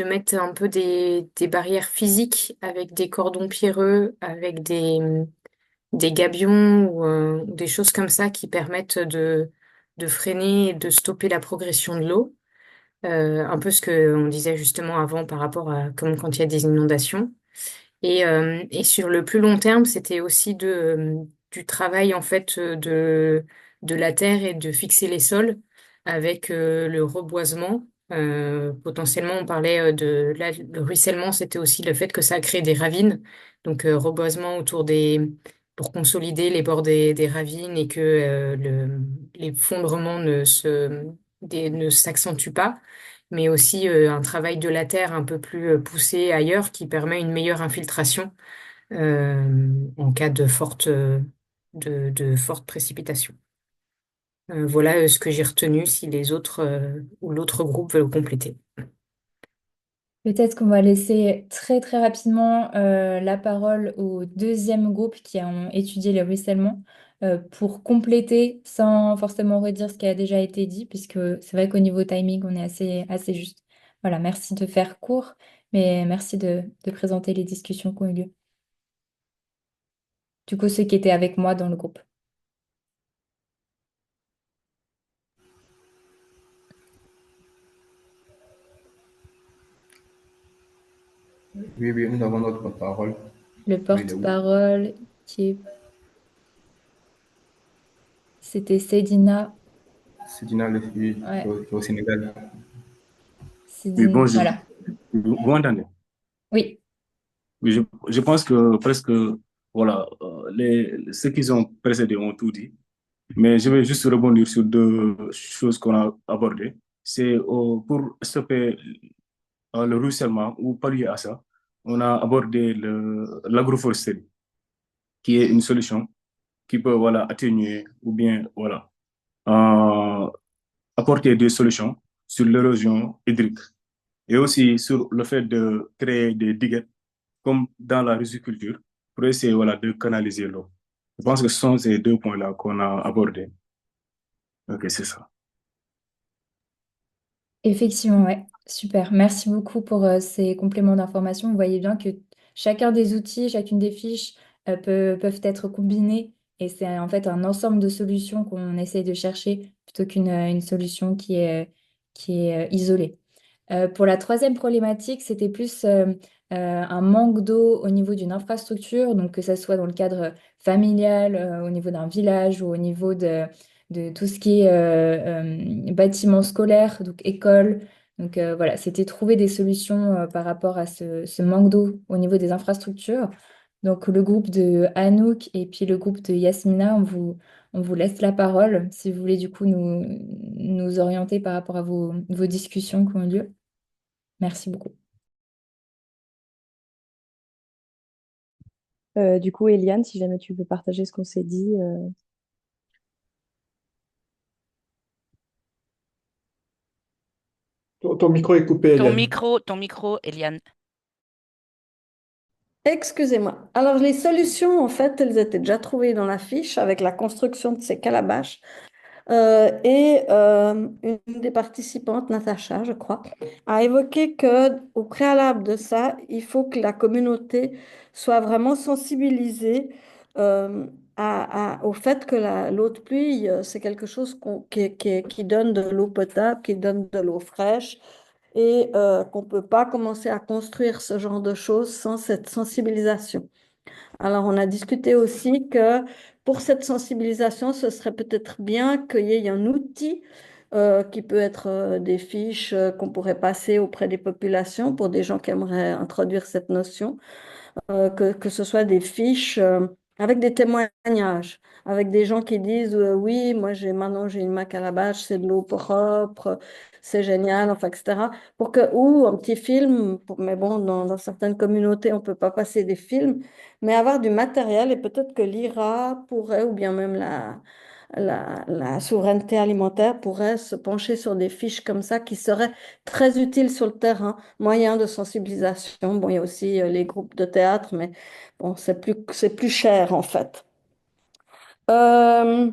[SPEAKER 17] mettre un peu des barrières physiques avec des cordons pierreux, avec des gabions ou des choses comme ça qui permettent de freiner et de stopper la progression de l'eau. Un peu ce qu'on disait justement avant par rapport à comme quand il y a des inondations. Et sur le plus long terme, c'était aussi du travail en fait de la terre et de fixer les sols avec le reboisement. Potentiellement, on parlait là, le ruissellement, c'était aussi le fait que ça a créé des ravines. Donc, reboisement pour consolider les bords des ravines et que l'effondrement ne s'accentue pas, mais aussi un travail de la terre un peu plus poussé ailleurs qui permet une meilleure infiltration en cas de fortes précipitations. Voilà ce que j'ai retenu si les autres ou l'autre groupe veulent compléter.
[SPEAKER 2] Peut-être qu'on va laisser très très rapidement la parole au deuxième groupe qui ont étudié le ruissellement pour compléter sans forcément redire ce qui a déjà été dit, puisque c'est vrai qu'au niveau timing, on est assez juste. Voilà, merci de faire court, mais merci de présenter les discussions qui ont eu lieu. Du coup, ceux qui étaient avec moi dans le groupe.
[SPEAKER 15] Oui, oui, nous avons notre porte-parole.
[SPEAKER 2] Le
[SPEAKER 15] Il est où?
[SPEAKER 2] porte-parole c'était Sedina.
[SPEAKER 15] C'est Dina, le fille
[SPEAKER 2] Ouais,
[SPEAKER 15] qui est au Sénégal.
[SPEAKER 18] Oui,
[SPEAKER 2] Sedina,
[SPEAKER 18] bonjour.
[SPEAKER 2] voilà.
[SPEAKER 18] Vous m'entendez?
[SPEAKER 2] Oui.
[SPEAKER 18] Oui, je pense que presque, voilà, ceux qui ont précédé ont tout dit, mais je vais juste rebondir sur deux choses qu'on a abordées. C'est pour stopper le ruissellement ou pallier à ça, on a abordé l'agroforesterie, qui est une solution qui peut, voilà, atténuer ou bien, voilà, euh, apporter des solutions sur l'érosion hydrique et aussi sur le fait de créer des diguettes comme dans la riziculture pour essayer, voilà, de canaliser l'eau. Je pense que ce sont ces deux points-là qu'on a abordés. Ok, c'est ça.
[SPEAKER 2] Effectivement, ouais. Super. Merci beaucoup pour ces compléments d'information. Vous voyez bien que chacun des outils, chacune des fiches peuvent être combinés et c'est en fait un ensemble de solutions qu'on essaie de chercher plutôt une solution qui est isolée. Pour la troisième problématique, c'était plus un manque d'eau au niveau d'une infrastructure, donc que ce soit dans le cadre familial, au niveau d'un village ou au niveau de tout ce qui est bâtiment scolaire, donc école. Donc voilà, c'était trouver des solutions par rapport à ce manque d'eau au niveau des infrastructures. Donc le groupe de Anouk et puis le groupe de Yasmina, on vous laisse la parole si vous voulez du coup nous orienter par rapport à vos discussions qui ont eu lieu. Merci beaucoup.
[SPEAKER 19] Du coup, Eliane, si jamais tu veux partager ce qu'on s'est dit.
[SPEAKER 3] Ton micro est coupé, Eliane.
[SPEAKER 1] Ton micro, Eliane.
[SPEAKER 10] Excusez-moi. Alors, les solutions, en fait, elles étaient déjà trouvées dans la fiche avec la construction de ces calabaches. Une des participantes, Natacha, je crois, a évoqué que au préalable de ça, il faut que la communauté soit vraiment sensibilisée au fait que l'eau de pluie, c'est quelque chose qui donne de l'eau potable, qui donne de l'eau fraîche et qu'on ne peut pas commencer à construire ce genre de choses sans cette sensibilisation. Alors, on a discuté aussi que pour cette sensibilisation, ce serait peut-être bien qu'il y ait un outil qui peut être des fiches qu'on pourrait passer auprès des populations pour des gens qui aimeraient introduire cette notion que ce soit des fiches avec des témoignages, avec des gens qui disent oui, moi maintenant j'ai une Mac à la bâche, c'est de l'eau propre, c'est génial, enfin, etc. Ou un petit film, mais bon, dans certaines communautés, on ne peut pas passer des films, mais avoir du matériel et peut-être que l'IRA pourrait, ou bien même la souveraineté alimentaire pourrait se pencher sur des fiches comme ça qui seraient très utiles sur le terrain, moyen de sensibilisation. Bon, il y a aussi les groupes de théâtre, mais bon, c'est plus cher en fait. Euh,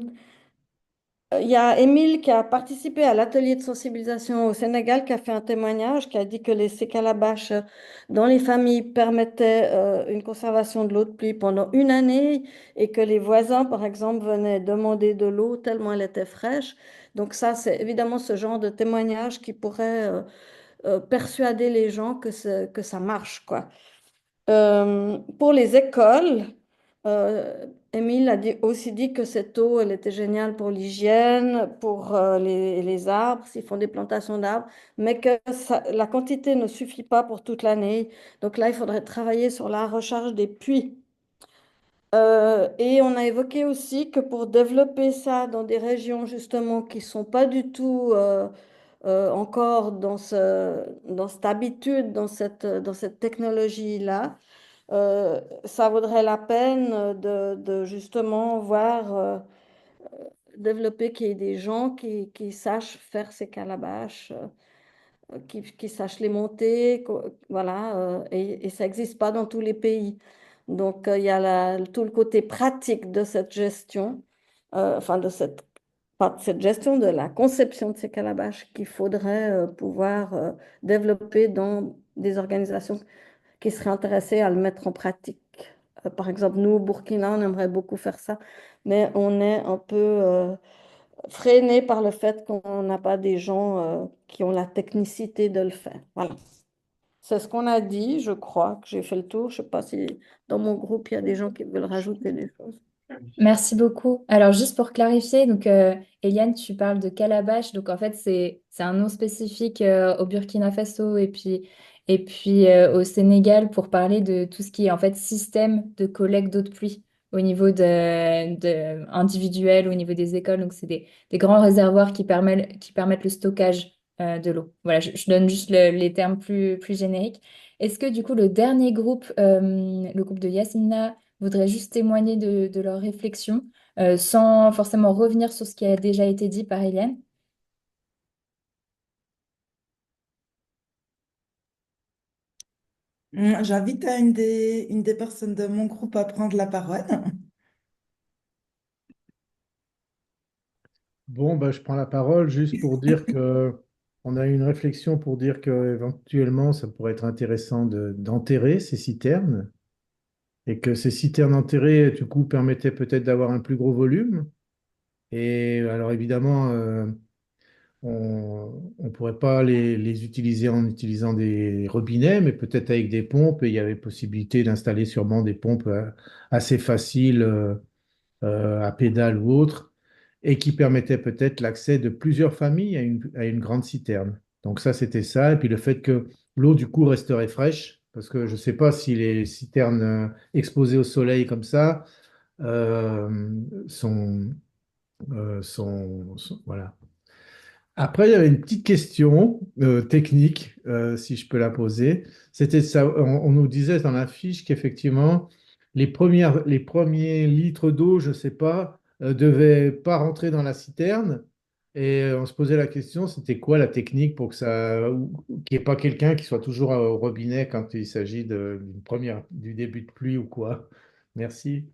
[SPEAKER 10] il y a Émile qui a participé à l'atelier de sensibilisation au Sénégal, qui a fait un témoignage, qui a dit que ces calabaches dans les familles permettaient une conservation de l'eau de pluie pendant une année et que les voisins, par exemple, venaient demander de l'eau tellement elle était fraîche. Donc ça, c'est évidemment ce genre de témoignage qui pourrait persuader les gens que ça marche, quoi. Pour les écoles, Émile a aussi dit que cette eau, elle était géniale pour l'hygiène, pour les arbres, s'ils font des plantations d'arbres, mais que la quantité ne suffit pas pour toute l'année. Donc là, il faudrait travailler sur la recharge des puits. Et on a évoqué aussi que pour développer ça dans des régions justement qui ne sont pas du tout encore dans cette habitude, dans cette technologie-là, ça vaudrait la peine de justement voir développer qu'il y ait des gens qui sachent faire ces calabaches, qui sachent les monter, voilà, et ça n'existe pas dans tous les pays. Donc, il y a tout le côté pratique de cette gestion, enfin pas de cette gestion, de la conception de ces calabaches qu'il faudrait pouvoir développer dans des organisations qui seraient intéressés à le mettre en pratique. Par exemple, nous, au Burkina, on aimerait beaucoup faire ça, mais on est un peu freiné par le fait qu'on n'a pas des gens qui ont la technicité de le faire. Voilà. C'est ce qu'on a dit, je crois que j'ai fait le tour. Je ne sais pas si dans mon groupe, il y a des gens qui veulent rajouter des choses.
[SPEAKER 2] Merci beaucoup. Alors, juste pour clarifier, donc, Eliane, tu parles de calabash. Donc, en fait, c'est un nom spécifique au Burkina Faso et puis au Sénégal pour parler de tout ce qui est en fait système de collecte d'eau de pluie au niveau individuel, au niveau des écoles. Donc, c'est des grands réservoirs qui permettent le stockage de l'eau. Voilà, je donne juste les termes plus génériques. Est-ce que, du coup, le dernier groupe, le groupe de Yasmina, voudraient juste témoigner de leurs réflexions sans forcément revenir sur ce qui a déjà été dit par Eliane?
[SPEAKER 11] J'invite une des personnes de mon groupe à prendre la parole.
[SPEAKER 20] Bon, bah, je prends la parole juste pour dire que on a eu une réflexion pour dire que éventuellement ça pourrait être intéressant d'enterrer ces citernes et que ces citernes enterrées, du coup, permettaient peut-être d'avoir un plus gros volume. Et alors évidemment, on ne pourrait pas les utiliser en utilisant des robinets, mais peut-être avec des pompes. Et il y avait possibilité d'installer sûrement des pompes assez faciles à pédale ou autre, et qui permettaient peut-être l'accès de plusieurs familles à une grande citerne. Donc ça, c'était ça. Et puis le fait que l'eau, du coup, resterait fraîche, parce que je ne sais pas si les citernes exposées au soleil comme ça euh, sont, voilà. Après, il y avait une petite question technique, si je peux la poser. C'était ça, on nous disait dans la fiche qu'effectivement, les premiers litres d'eau, je ne sais pas, devaient pas rentrer dans la citerne. Et on se posait la question, c'était quoi la technique pour que qu'il n'y ait pas quelqu'un qui soit toujours au robinet quand il s'agit du début de pluie ou quoi? Merci.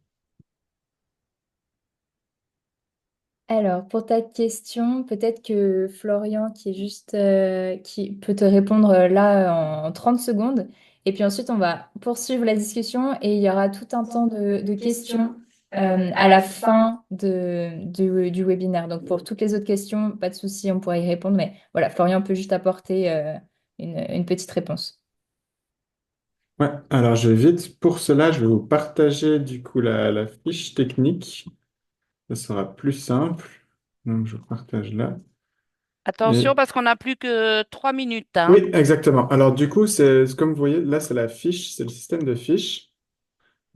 [SPEAKER 2] Alors, pour ta question, peut-être que Florian, qui peut te répondre là en 30 secondes. Et puis ensuite, on va poursuivre la discussion et il y aura tout un temps de questions à la fin du webinaire. Donc, pour toutes les autres questions, pas de souci, on pourra y répondre. Mais voilà, Florian peut juste apporter une petite réponse.
[SPEAKER 3] Ouais, alors je vais vite. Pour cela, je vais vous partager du coup la fiche technique. Ça sera plus simple. Donc je partage là.
[SPEAKER 1] Attention,
[SPEAKER 3] Et
[SPEAKER 1] parce qu'on n'a plus que 3 minutes,
[SPEAKER 3] oui,
[SPEAKER 1] hein.
[SPEAKER 3] exactement. Alors du coup, c'est comme vous voyez, là c'est la fiche, c'est le système de fiches.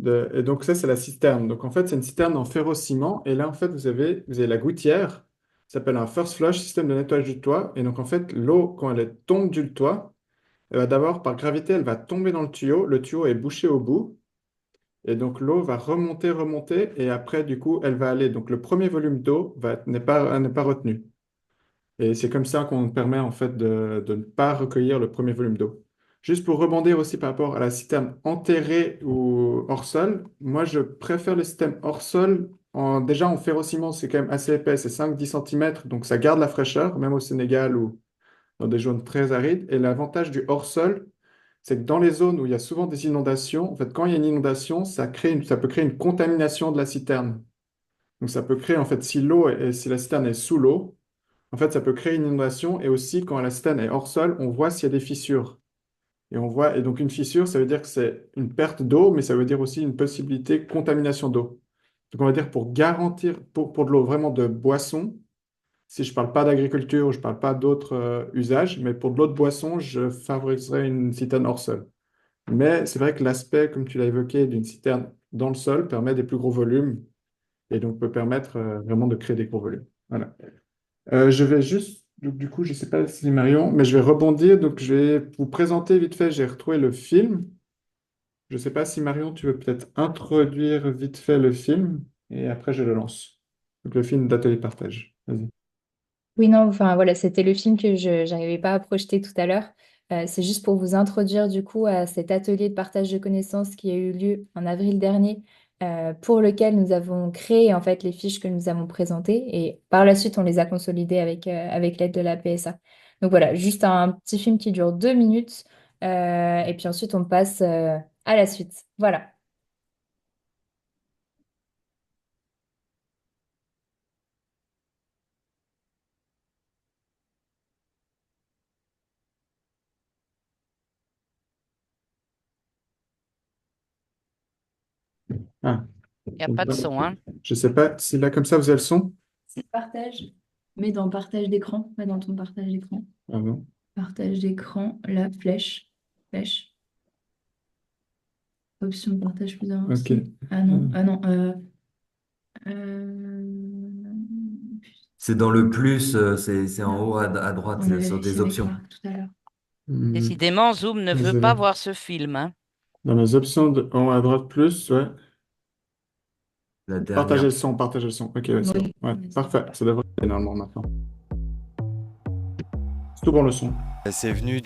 [SPEAKER 3] Et donc ça, c'est la citerne. Donc en fait, c'est une citerne en ferrociment. Et là, en fait, vous avez la gouttière. Ça s'appelle un first flush, système de nettoyage du toit. Et donc en fait, l'eau, quand elle tombe du toit, elle va d'abord, par gravité, elle va tomber dans le tuyau. Le tuyau est bouché au bout. Et donc l'eau va remonter, remonter. Et après, du coup, elle va aller. Donc le premier volume d'eau n'est pas retenu. Et c'est comme ça qu'on permet en fait de ne pas recueillir le premier volume d'eau. Juste pour rebondir aussi par rapport à la citerne enterrée ou hors sol, moi je préfère le système hors sol. Déjà en ferrociment, c'est quand même assez épais, c'est 5-10 cm, donc ça garde la fraîcheur, même au Sénégal ou dans des zones très arides. Et l'avantage du hors sol, c'est que dans les zones où il y a souvent des inondations, en fait, quand il y a une inondation, ça peut créer une contamination de la citerne. Donc ça peut créer, en fait, si la citerne est sous l'eau, en fait, ça peut créer une inondation et aussi quand la citerne est hors sol, on voit s'il y a des fissures. Et donc une fissure, ça veut dire que c'est une perte d'eau, mais ça veut dire aussi une possibilité de contamination d'eau. Donc on va dire pour garantir, pour de l'eau vraiment de boisson, si je ne parle pas d'agriculture ou je ne parle pas d'autres usages, mais pour de l'eau de boisson, je favoriserais une citerne hors sol. Mais c'est vrai que l'aspect, comme tu l'as évoqué, d'une citerne dans le sol permet des plus gros volumes et donc peut permettre vraiment de créer des gros volumes. Voilà. Je vais juste, donc, du coup, je ne sais pas si Marion, mais je vais rebondir. Donc, je vais vous présenter vite fait. J'ai retrouvé le film. Je ne sais pas si Marion, tu veux peut-être introduire vite fait le film et après je le lance. Donc, le film d'Atelier Partage. Vas-y.
[SPEAKER 2] Oui, non, enfin voilà, c'était le film que je n'arrivais pas à projeter tout à l'heure. C'est juste pour vous introduire du coup à cet atelier de partage de connaissances qui a eu lieu en avril dernier, pour lequel nous avons créé en fait les fiches que nous avons présentées et par la suite on les a consolidées avec l'aide de la PSA. Donc voilà, juste un petit film qui dure 2 minutes, et puis ensuite on passe à la suite. Voilà.
[SPEAKER 3] Ah,
[SPEAKER 1] Il n'y a pas de son, hein.
[SPEAKER 3] je ne sais pas si là, comme ça, vous avez le son.
[SPEAKER 2] C'est partage. Mets dans partage d'écran, mets dans ton partage d'écran.
[SPEAKER 3] Ah bon?
[SPEAKER 2] Partage d'écran, la flèche. Flèche. Option de partage plus
[SPEAKER 3] Ok.
[SPEAKER 2] avancée. Ah non, ah non. euh,
[SPEAKER 12] C'est dans le plus, c'est en haut à droite,
[SPEAKER 2] On a
[SPEAKER 12] sur des
[SPEAKER 2] vérifié avec
[SPEAKER 12] options.
[SPEAKER 2] Marc tout à l'heure.
[SPEAKER 1] Décidément, Zoom ne veut
[SPEAKER 3] Désolé.
[SPEAKER 1] pas voir ce film, hein.
[SPEAKER 3] Dans les options en haut à droite plus, ouais.
[SPEAKER 12] La
[SPEAKER 3] Partager
[SPEAKER 12] dernière.
[SPEAKER 3] le son, partager le son. Ok, ouais, c'est
[SPEAKER 2] Oui.
[SPEAKER 3] bon. Ouais, parfait. Ça devrait aller normalement maintenant. C'est tout pour le son.
[SPEAKER 21] C'est venu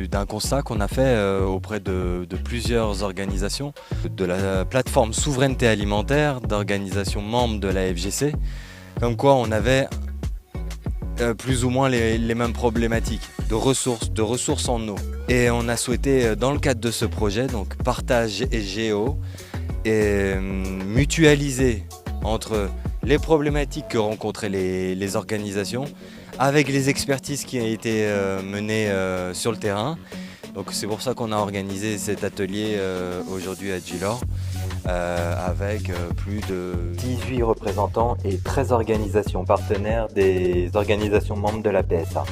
[SPEAKER 21] d'un constat qu'on a fait auprès de plusieurs organisations, de la plateforme Souveraineté Alimentaire, d'organisations membres de la FGC, comme quoi on avait plus ou moins les mêmes problématiques de ressources en eau. Et on a souhaité, dans le cadre de ce projet, donc Partage et Géo, mutualiser entre les problématiques que rencontraient les organisations avec les expertises qui ont été menées sur le terrain. Donc c'est pour ça qu'on a organisé cet atelier aujourd'hui à Djilor avec plus de 18 représentants et 13 organisations partenaires des organisations membres de la PSA.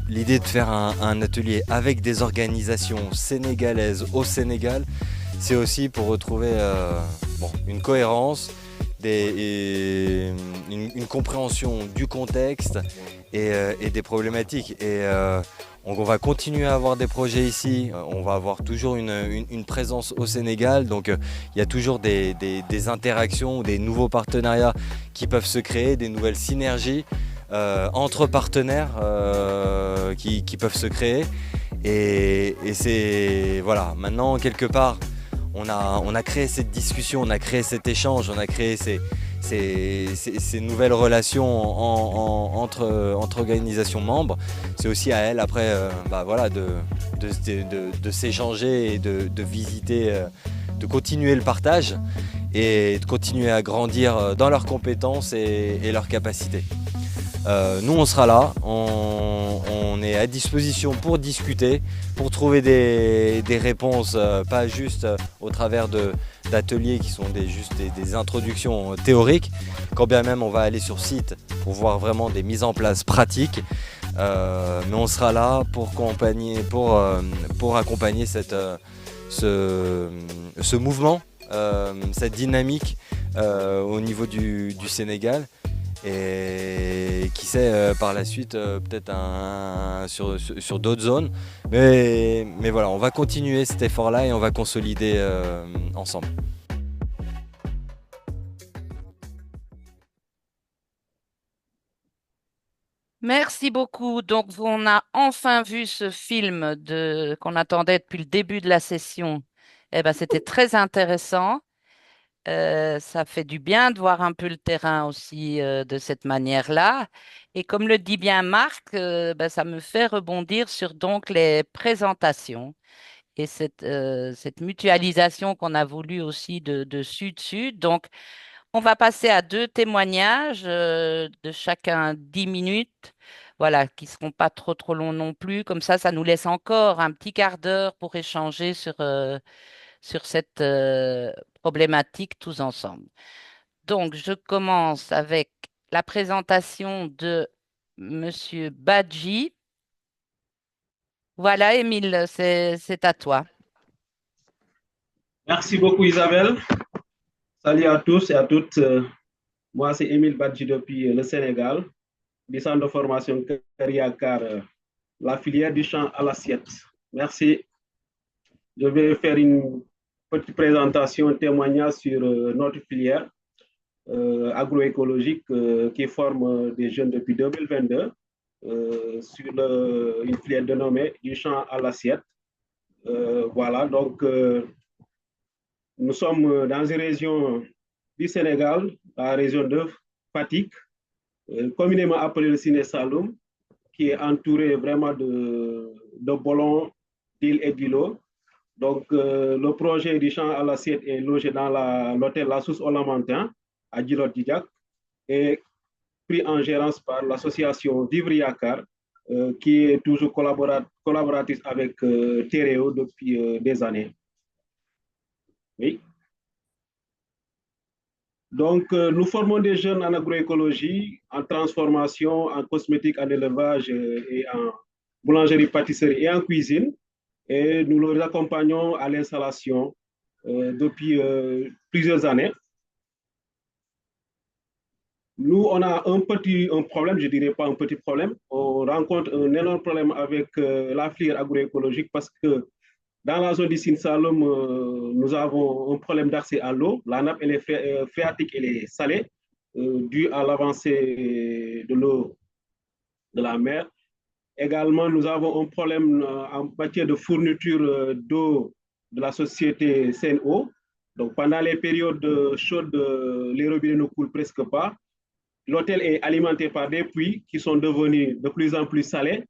[SPEAKER 21] L'idée de faire un atelier avec des organisations sénégalaises au Sénégal, c'est aussi pour retrouver une cohérence, une compréhension du contexte et des problématiques. On va continuer à avoir des projets ici, on va avoir toujours une présence au Sénégal, donc il y a toujours des interactions, des nouveaux partenariats qui peuvent se créer, des nouvelles synergies entre partenaires qui peuvent se créer. Et c'est, voilà, maintenant quelque part, on a créé cette discussion, on a créé cet échange, on a créé ces nouvelles relations entre organisations membres. C'est aussi à elles après de s'échanger et de visiter, de continuer le partage et de continuer à grandir dans leurs compétences et leurs capacités. Nous, on sera là, on est à disposition pour discuter, pour trouver des réponses, pas juste au travers d'ateliers qui sont juste des introductions théoriques, quand bien même on va aller sur site pour voir vraiment des mises en place pratiques. Mais on sera là pour accompagner ce mouvement, cette dynamique au niveau du Sénégal. Et qui sait par la suite peut-être sur d'autres zones. Mais voilà, on va continuer cet effort-là et on va consolider ensemble.
[SPEAKER 1] Merci beaucoup. Donc, on a enfin vu ce film qu'on attendait depuis le début de la session. Eh ben, c'était très intéressant. Ça fait du bien de voir un peu le terrain aussi de cette manière-là. Et comme le dit bien Marc, ben, ça me fait rebondir sur donc les présentations et cette mutualisation qu'on a voulu aussi de Sud-Sud. Donc, on va passer à 2 témoignages de chacun 10 minutes, voilà, qui ne seront pas trop longs non plus. Comme ça nous laisse encore un petit quart d'heure pour échanger sur cette problématique tous ensemble. Donc, je commence avec la présentation de Monsieur Badji. Voilà, Émile, c'est à toi.
[SPEAKER 8] Merci beaucoup, Isabelle. Salut à tous et à toutes. Moi, c'est Émile Badji depuis le Sénégal, du centre de formation Kariakar, la filière du champ à l'assiette. Merci. Je vais faire une petite présentation, un témoignage sur notre filière agroécologique qui forme des jeunes depuis 2022 sur une filière dénommée du champ à l'assiette. Voilà, donc nous sommes dans une région du Sénégal, la région de Fatick, communément appelée le Siné Saloum, qui est entourée vraiment de bolons, d'îles et d'îlots. Donc, le projet du champ à l'assiette est logé dans l'hôtel La Source au Lamentin, à Djilor-Djidiack, et pris en gérance par l'association Vivre-Yakar, qui est toujours collaboratrice avec Tereo depuis des années. Oui. Donc, nous formons des jeunes en agroécologie, en transformation, en cosmétique, en élevage et en boulangerie, pâtisserie et en cuisine. Et nous les accompagnons à l'installation depuis plusieurs années. Nous, on a un problème, je ne dirais pas un petit problème. On rencontre un énorme problème avec la filière agroécologique parce que dans la zone du Sine Saloum, nous avons un problème d'accès à l'eau. La nappe elle est phréatique, elle est salée, due à l'avancée de l'eau de la mer. Également, nous avons un problème en matière de fourniture d'eau de la société Sen'Eau. Donc, pendant les périodes chaudes, les robinets ne coulent presque pas. L'hôtel est alimenté par des puits qui sont devenus de plus en plus salés.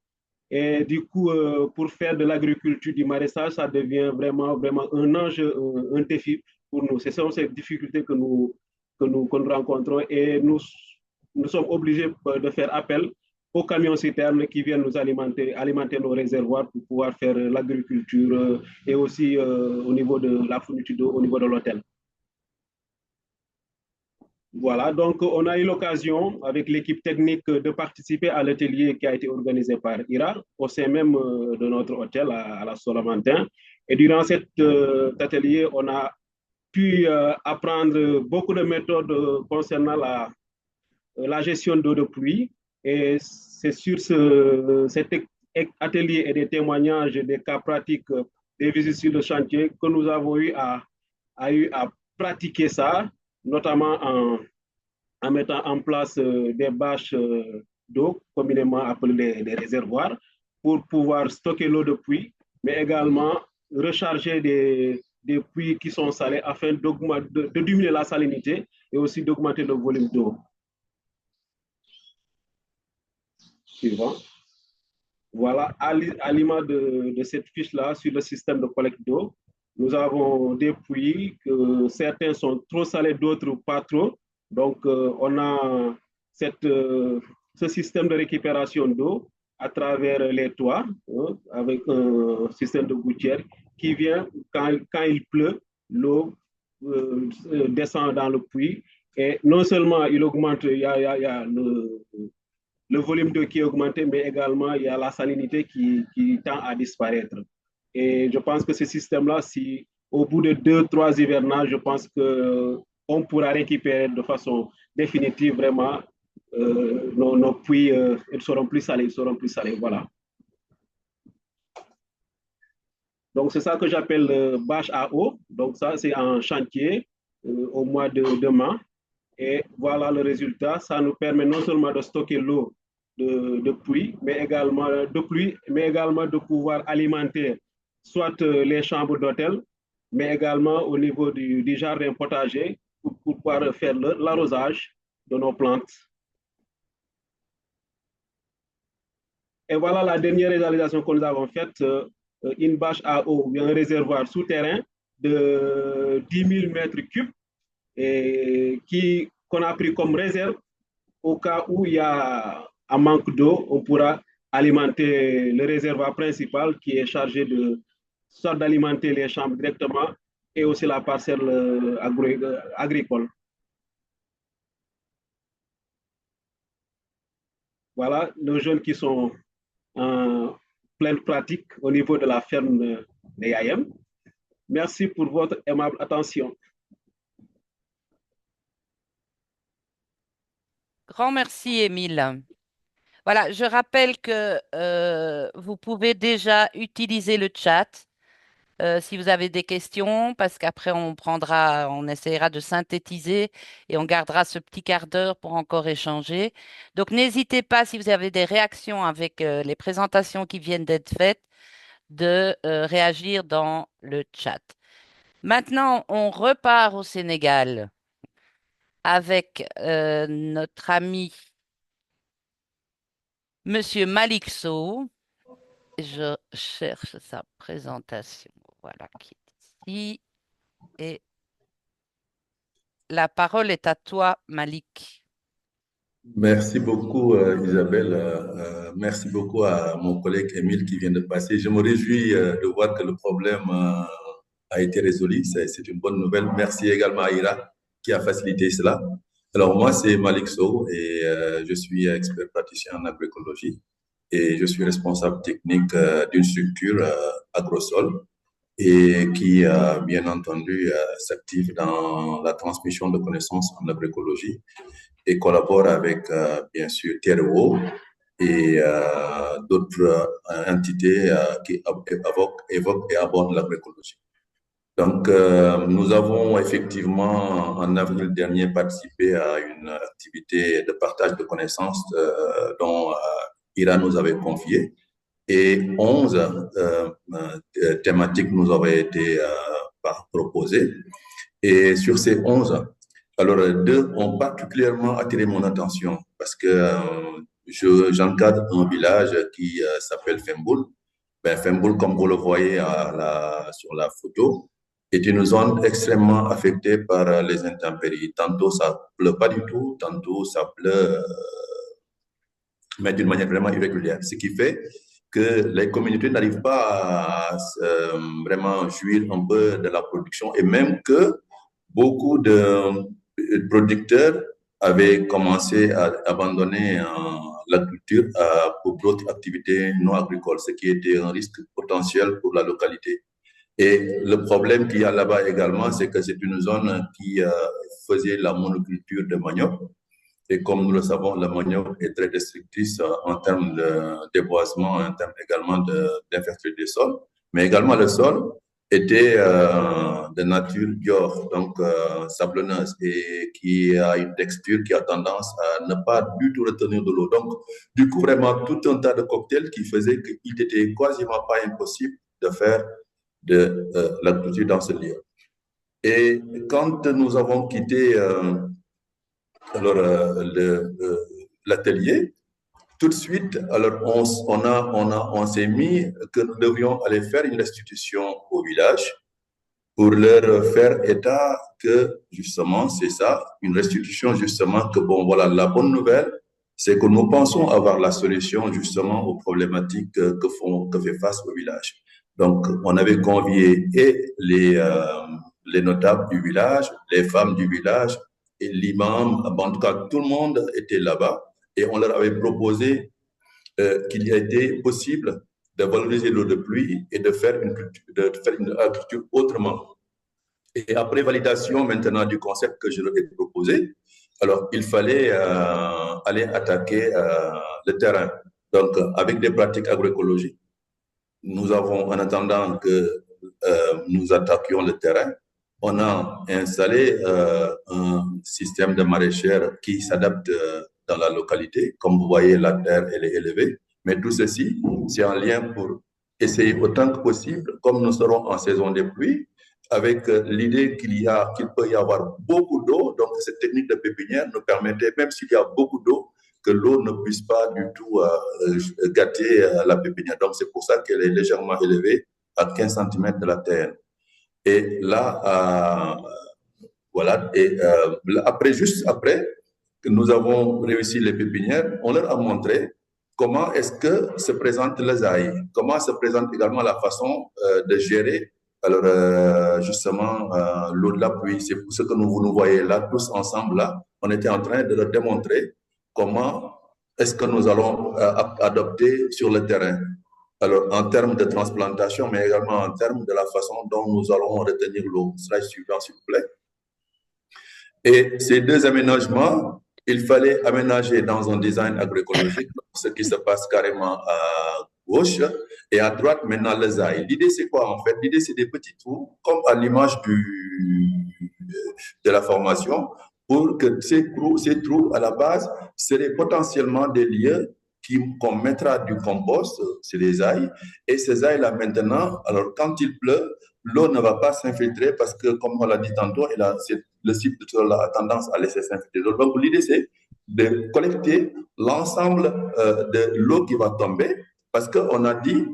[SPEAKER 8] Et du coup, pour faire de l'agriculture, du maraîchage, ça devient vraiment un enjeu, un défi pour nous. Ce sont ces difficultés que nous rencontrons et nous sommes obligés de faire appel aux camions citernes qui viennent nous alimenter nos réservoirs pour pouvoir faire l'agriculture et aussi au niveau de la fourniture d'eau au niveau de l'hôtel. Voilà, donc on a eu l'occasion avec l'équipe technique de participer à l'atelier qui a été organisé par IRA au sein même de notre hôtel à la Solomantin. Et durant cet atelier, on a pu apprendre beaucoup de méthodes concernant la gestion d'eau de pluie. Et c'est sur cet atelier et des témoignages, des cas pratiques, des visites sur le chantier que nous avons eu à pratiquer ça, notamment en mettant en place des bâches d'eau, communément appelées des réservoirs, pour pouvoir stocker l'eau de pluie, mais également recharger des puits qui sont salés afin de diminuer la salinité et aussi d'augmenter le volume d'eau. Suivant. Voilà, à l'image de cette fiche-là sur le système de collecte d'eau, nous avons des puits que certains sont trop salés, d'autres pas trop. Donc, on a cette ce système de récupération d'eau à travers les toits, hein, avec un système de gouttière qui vient, quand il pleut, l'eau descend dans le puits. Et non seulement il augmente, il y a le volume d'eau qui est augmenté, mais également il y a la salinité qui tend à disparaître. Et je pense que ce système-là, si au bout de 2-3 hivernages, je pense qu'on pourra récupérer de façon définitive vraiment nos puits, ils seront plus salés, voilà. Donc, c'est ça que j'appelle bâche à eau. Donc, ça, c'est en chantier au mois de mai. Et voilà le résultat. Ça nous permet non seulement de stocker l'eau de pluie, mais également de pouvoir alimenter soit les chambres d'hôtel, mais également au niveau du jardin potager pour pouvoir faire l'arrosage de nos plantes. Et voilà la dernière réalisation que nous avons faite, une bâche à eau, un réservoir souterrain de 10 000 mètres cubes et qu'on a pris comme réserve au cas où il y a un manque d'eau, on pourra alimenter le réservoir principal qui est chargé de soit d'alimenter les chambres directement et aussi la parcelle agricole. Voilà nos jeunes qui sont en pleine pratique au niveau de la ferme des IAM. Merci pour votre aimable attention.
[SPEAKER 1] Grand merci, Émile. Voilà, je rappelle que vous pouvez déjà utiliser le chat si vous avez des questions, parce qu'après on essaiera de synthétiser et on gardera ce petit quart d'heure pour encore échanger. Donc n'hésitez pas, si vous avez des réactions avec les présentations qui viennent d'être faites, de réagir dans le chat. Maintenant, on repart au Sénégal avec notre ami Monsieur Malick Sow. Je cherche sa présentation. Voilà, qui est ici. Et la parole est à toi, Malick.
[SPEAKER 5] Merci beaucoup, Isabelle. Merci beaucoup à mon collègue Émile qui vient de passer. Je me réjouis de voir que le problème a été résolu. C'est une bonne nouvelle. Merci également à Ira qui a facilité cela. Alors, moi, c'est Malick Sow et je suis expert praticien en agroécologie et je suis responsable technique d'une structure Agrosol et qui, bien entendu, s'active dans la transmission de connaissances en agroécologie et collabore avec, bien sûr, Terreau et d'autres entités qui évoquent et abordent l'agroécologie. Donc, nous avons effectivement, en avril dernier, participé à une activité de partage de connaissances dont Ira nous avait confié. Et 11 thématiques nous avaient été proposées. Et sur ces 11, alors 2 ont particulièrement attiré mon attention parce que j'encadre un village qui s'appelle Femboul. Ben, Femboul, comme vous le voyez sur la photo, est une zone extrêmement affectée par les intempéries. Tantôt, ça pleut pas du tout, tantôt, ça pleut, mais d'une manière vraiment irrégulière. Ce qui fait que les communautés n'arrivent pas à vraiment jouir un peu de la production et même que beaucoup de producteurs avaient commencé à abandonner l'agriculture pour d'autres activités non agricoles, ce qui était un risque potentiel pour la localité. Et le problème qu'il y a là-bas également, c'est que c'est une zone qui faisait la monoculture de manioc. Et comme nous le savons, le manioc est très destructrice en termes de déboisement, en termes également d'infertilité des sols. Mais également le sol était de nature diore, donc sablonneuse, et qui a une texture qui a tendance à ne pas du tout retenir de l'eau. Donc, du coup, vraiment, tout un tas de cocktails qui faisaient qu'il n'était quasiment pas impossible de faire de l'agriculture dans ce lieu. Et quand nous avons quitté l'atelier, tout de suite, alors on s'est mis que nous devions aller faire une restitution au village pour leur faire état que justement, c'est ça, une restitution justement que bon, voilà, la bonne nouvelle, c'est que nous pensons avoir la solution justement aux problématiques que fait face au village. Donc, on avait convié et les notables du village, les femmes du village et l'imam, en tout cas, tout le monde était là-bas et on leur avait proposé qu'il y a été possible de valoriser l'eau de pluie et de faire une agriculture autrement. Et après validation maintenant du concept que je leur ai proposé, alors il fallait aller attaquer le terrain. Donc, avec des pratiques agroécologiques, nous avons, en attendant que nous attaquions le terrain, on a installé un système de maraîchère qui s'adapte dans la localité. Comme vous voyez, la terre, elle est élevée. Mais tout ceci, c'est en lien pour essayer autant que possible, comme nous serons en saison des pluies, avec l'idée qu'il peut y avoir beaucoup d'eau. Donc, cette technique de pépinière nous permettait, même s'il y a beaucoup d'eau, que l'eau ne puisse pas du tout gâter la pépinière. Donc, c'est pour ça qu'elle est légèrement élevée à 15 cm de la terre. Et là, voilà, et juste après que nous avons réussi les pépinières, on leur a montré comment est-ce que se présente les ail, comment se présente également la façon de gérer alors justement l'eau de la pluie. C'est pour ce que vous nous voyez là, tous ensemble là, on était en train de leur démontrer comment est-ce que nous allons adopter sur le terrain. Alors, en termes de transplantation, mais également en termes de la façon dont nous allons retenir l'eau. Slide suivant, s'il vous plaît. Et ces deux aménagements, il fallait aménager dans un design agroécologique, ce qui se passe carrément à gauche, et à droite, maintenant, les ailes. L'idée, c'est quoi, en fait? L'idée, c'est des petits trous, comme à l'image de la formation, pour que ces trous, à la base, seraient potentiellement des lieux qu'on mettra du compost, c'est les ailes, et ces ailes-là maintenant, alors quand il pleut, l'eau ne va pas s'infiltrer parce que, comme on l'a dit tantôt, le site de sol a tendance à laisser s'infiltrer l'eau. Donc l'idée, c'est de collecter l'ensemble de l'eau qui va tomber, parce qu'on a dit,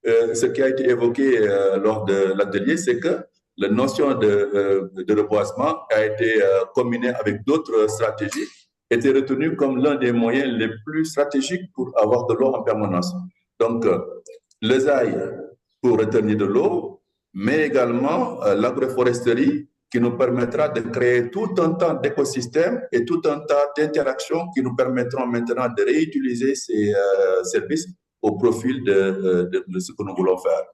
[SPEAKER 5] ce qui a été évoqué lors de l'atelier, c'est que la notion de reboisement a été combinée avec d'autres stratégies, était retenu comme l'un des moyens les plus stratégiques pour avoir de l'eau en permanence. Donc, les ailes pour retenir de l'eau, mais également l'agroforesterie qui nous permettra de créer tout un tas d'écosystèmes et tout un tas d'interactions qui nous permettront maintenant de réutiliser ces services au profil de ce que nous voulons faire.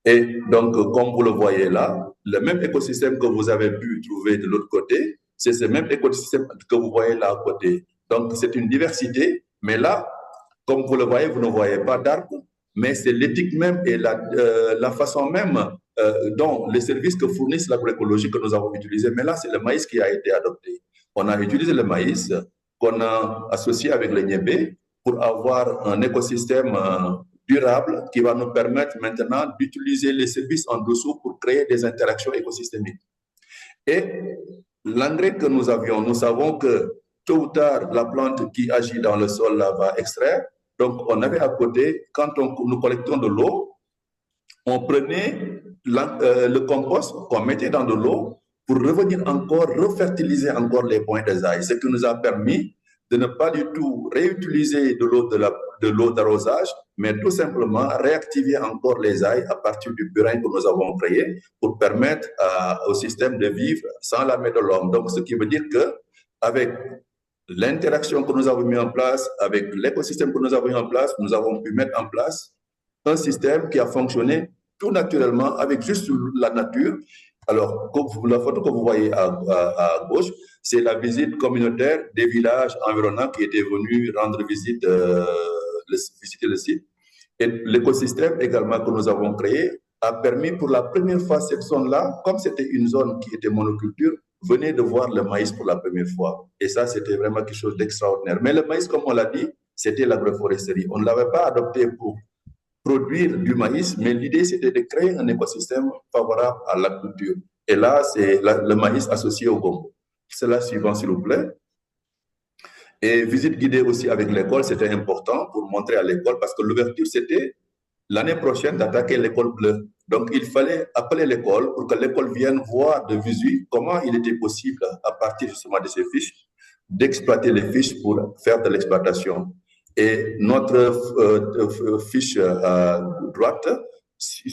[SPEAKER 5] Et donc, comme vous le voyez là, le même écosystème que vous avez pu trouver de l'autre côté, c'est ce même écosystème que vous voyez là à côté. Donc, c'est une diversité, mais là, comme vous le voyez, vous ne voyez pas d'arbres, mais c'est l'éthique même et la façon même dont les services que fournissent l'agroécologie que nous avons utilisés. Mais là, c'est le maïs qui a été adopté. On a utilisé le maïs qu'on a associé avec le niébé pour avoir un écosystème durable qui va nous permettre maintenant d'utiliser les services en dessous pour créer des interactions écosystémiques. Et l'engrais que nous avions, nous savons que tôt ou tard, la plante qui agit dans le sol là, va extraire. Donc, on avait à côté, quand nous collectons de l'eau, on prenait le compost qu'on mettait dans de l'eau pour revenir encore, refertiliser encore les points des ailes, ce qui nous a permis de ne pas du tout réutiliser de l'eau d'arrosage, mais tout simplement réactiver encore les ailes à partir du purin que nous avons créé pour permettre au système de vivre sans la main de l'homme. Donc, ce qui veut dire qu'avec l'interaction que nous avons mis en place, avec l'écosystème que nous avons mis en place, nous avons pu mettre en place un système qui a fonctionné tout naturellement avec juste la nature. Alors, la photo que vous voyez à gauche, c'est la visite communautaire des villages environnants qui étaient venus rendre visiter le site. Et l'écosystème également que nous avons créé a permis pour la première fois cette zone-là, comme c'était une zone qui était monoculture, venez de voir le maïs pour la première fois. Et ça, c'était vraiment quelque chose d'extraordinaire. Mais le maïs, comme on l'a dit, c'était l'agroforesterie. On ne l'avait pas adopté pour produire du maïs, mais l'idée, c'était de créer un écosystème favorable à la culture. Et là, c'est le maïs associé au gombo. C'est la suivante, s'il vous plaît. Et visite guidée aussi avec l'école, c'était important pour montrer à l'école, parce que l'ouverture, c'était l'année prochaine d'attaquer l'école bleue. Donc, il fallait appeler l'école pour que l'école vienne voir de visu comment il était possible, à partir justement de ces fiches, d'exploiter les fiches pour faire de l'exploitation. Et notre fiche droite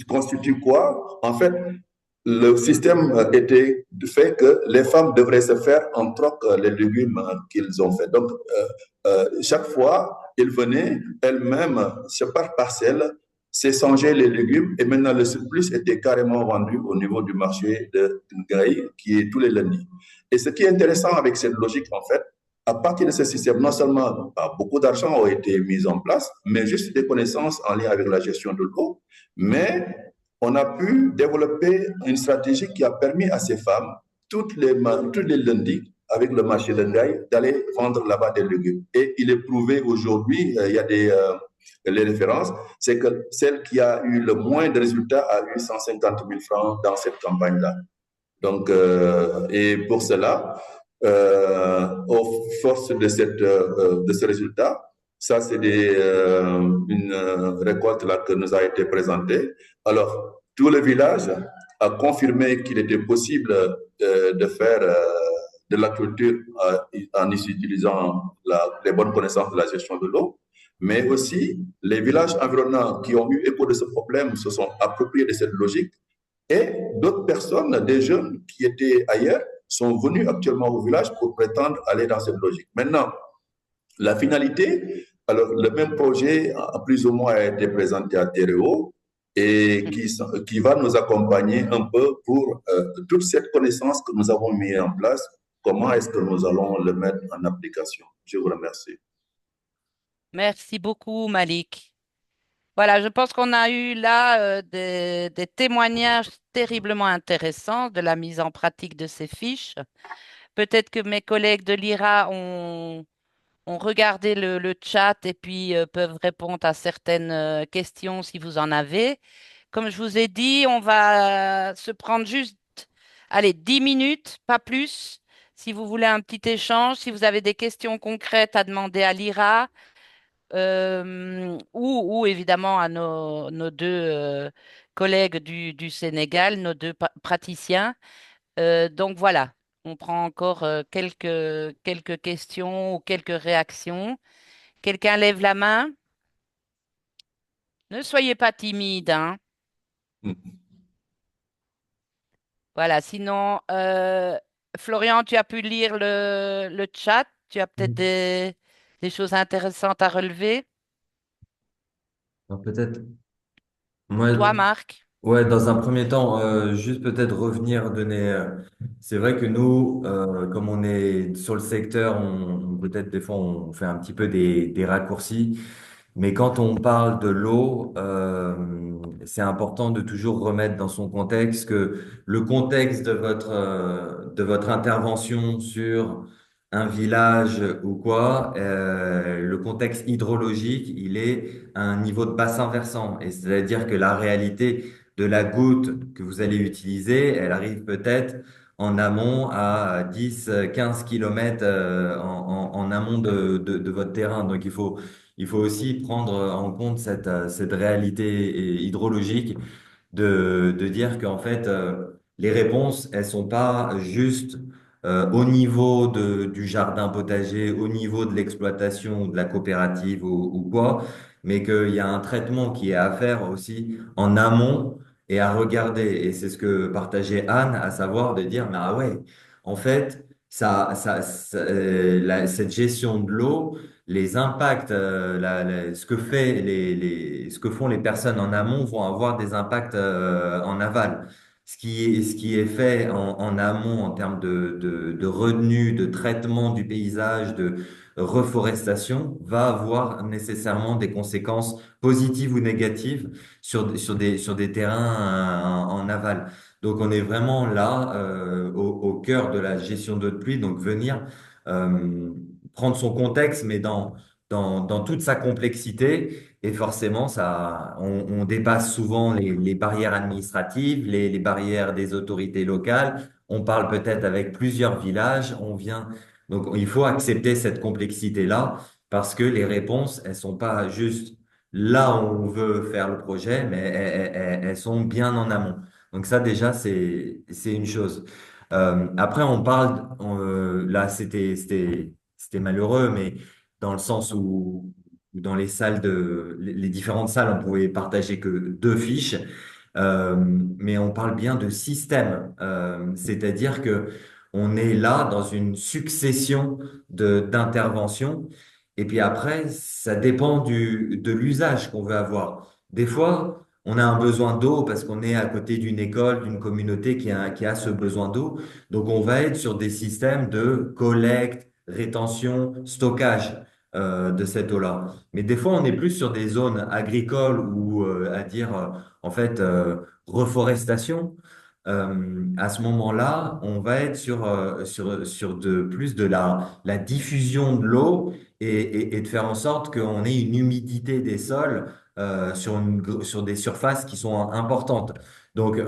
[SPEAKER 5] constitue quoi? En fait, le système était fait que les femmes devraient se faire en troc les légumes qu'ils ont fait. Donc, chaque fois, ils venaient elles-mêmes, par parcelle, s'échanger les légumes et maintenant le surplus était carrément vendu au niveau du marché de Ngaï, qui est tous les lundis. Et ce qui est intéressant avec cette logique, en fait, à partir de ce système, non seulement beaucoup d'argent a été mis en place, mais juste des connaissances en lien avec la gestion de l'eau, mais on a pu développer une stratégie qui a permis à ces femmes, tous les lundis, avec le marché de Ngaï, d'aller vendre là-bas des légumes. Et il est prouvé aujourd'hui, il y a les références, c'est que celle qui a eu le moins de résultats a eu 150 000 francs dans cette campagne-là. Donc, et pour cela, aux forces de ce résultat, ça c'est une récolte là que nous a été présentée. Alors, tout le village a confirmé qu'il était possible de faire de la culture en utilisant les bonnes connaissances de la gestion de l'eau. Mais aussi, les villages environnants qui ont eu écho de ce problème se sont appropriés de cette logique et d'autres personnes, des jeunes qui étaient ailleurs, sont venus actuellement au village pour prétendre aller dans cette logique. Maintenant, la finalité, alors le même projet, plus ou moins, a été présenté à Téréo et qui va nous accompagner un peu pour toute cette connaissance que nous avons mis en place. Comment est-ce que nous allons le mettre en application? Je vous remercie.
[SPEAKER 1] Merci beaucoup, Malik. Voilà, je pense qu'on a eu là des témoignages terriblement intéressants de la mise en pratique de ces fiches. Peut-être que mes collègues de l'IRA ont regardé le chat et puis peuvent répondre à certaines questions si vous en avez. Comme je vous ai dit, on va se prendre juste, allez, 10 minutes, pas plus. Si vous voulez un petit échange, si vous avez des questions concrètes à demander à l'IRA, ou évidemment à nos deux collègues du Sénégal, nos deux praticiens. Donc voilà, on prend encore quelques questions ou quelques réactions. Quelqu'un lève la main? Ne soyez pas timide, hein. Voilà, sinon, Florian, tu as pu lire le chat. Tu as peut-être des choses intéressantes à relever.
[SPEAKER 12] Alors peut-être,
[SPEAKER 1] Ou toi,
[SPEAKER 12] moi,
[SPEAKER 1] Marc?
[SPEAKER 12] ouais, dans un premier temps, juste peut-être revenir, donner. C'est vrai que nous, comme on est sur le secteur, peut-être des fois on fait un petit peu des raccourcis. Mais quand on parle de l'eau, c'est important de toujours remettre dans son contexte que le contexte de votre intervention sur un village ou quoi, le contexte hydrologique, il est à un niveau de bassin versant. Et c'est-à-dire que la réalité de la goutte que vous allez utiliser, elle arrive peut-être en amont à 10, 15 kilomètres en amont de votre terrain. Donc il faut aussi prendre en compte cette réalité hydrologique de dire qu'en fait, les réponses, elles sont pas juste au niveau du jardin potager, au niveau de l'exploitation ou de la coopérative ou quoi, mais qu'il y a un traitement qui est à faire aussi en amont et à regarder. Et c'est ce que partageait Anne, à savoir de dire, mais ah ouais, en fait, cette gestion de l'eau, les impacts, ce que ce que font les personnes en amont vont avoir des impacts en aval. Ce qui est fait en amont en termes de retenue, de traitement du paysage, de reforestation, va avoir nécessairement des conséquences positives ou négatives sur des terrains en aval. Donc on est vraiment là au cœur de la gestion d'eau de pluie, donc venir prendre son contexte, mais dans toute sa complexité. Et forcément, on dépasse souvent les barrières administratives, les barrières des autorités locales. On parle peut-être avec plusieurs villages. Donc, il faut accepter cette complexité-là parce que les réponses, elles sont pas juste là où on veut faire le projet, mais elles sont bien en amont. Donc ça, déjà, c'est une chose. Après, là, c'était c'était malheureux, mais dans le sens où dans les différentes salles, on pouvait partager que 2 fiches. Euh, mais on parle bien de système, c'est-à-dire que on est là dans une succession d'interventions, et puis après, ça dépend de l'usage qu'on veut avoir. Des fois, on a un besoin d'eau parce qu'on est à côté d'une école, d'une communauté qui a ce besoin d'eau. Donc, on va être sur des systèmes de collecte, rétention, stockage de cette eau-là. Mais des fois, on est plus sur des zones agricoles ou à dire, en fait, reforestation. À ce moment-là, on va être sur plus de la diffusion de l'eau et de faire en sorte qu'on ait une humidité des sols sur des surfaces qui sont importantes. Donc,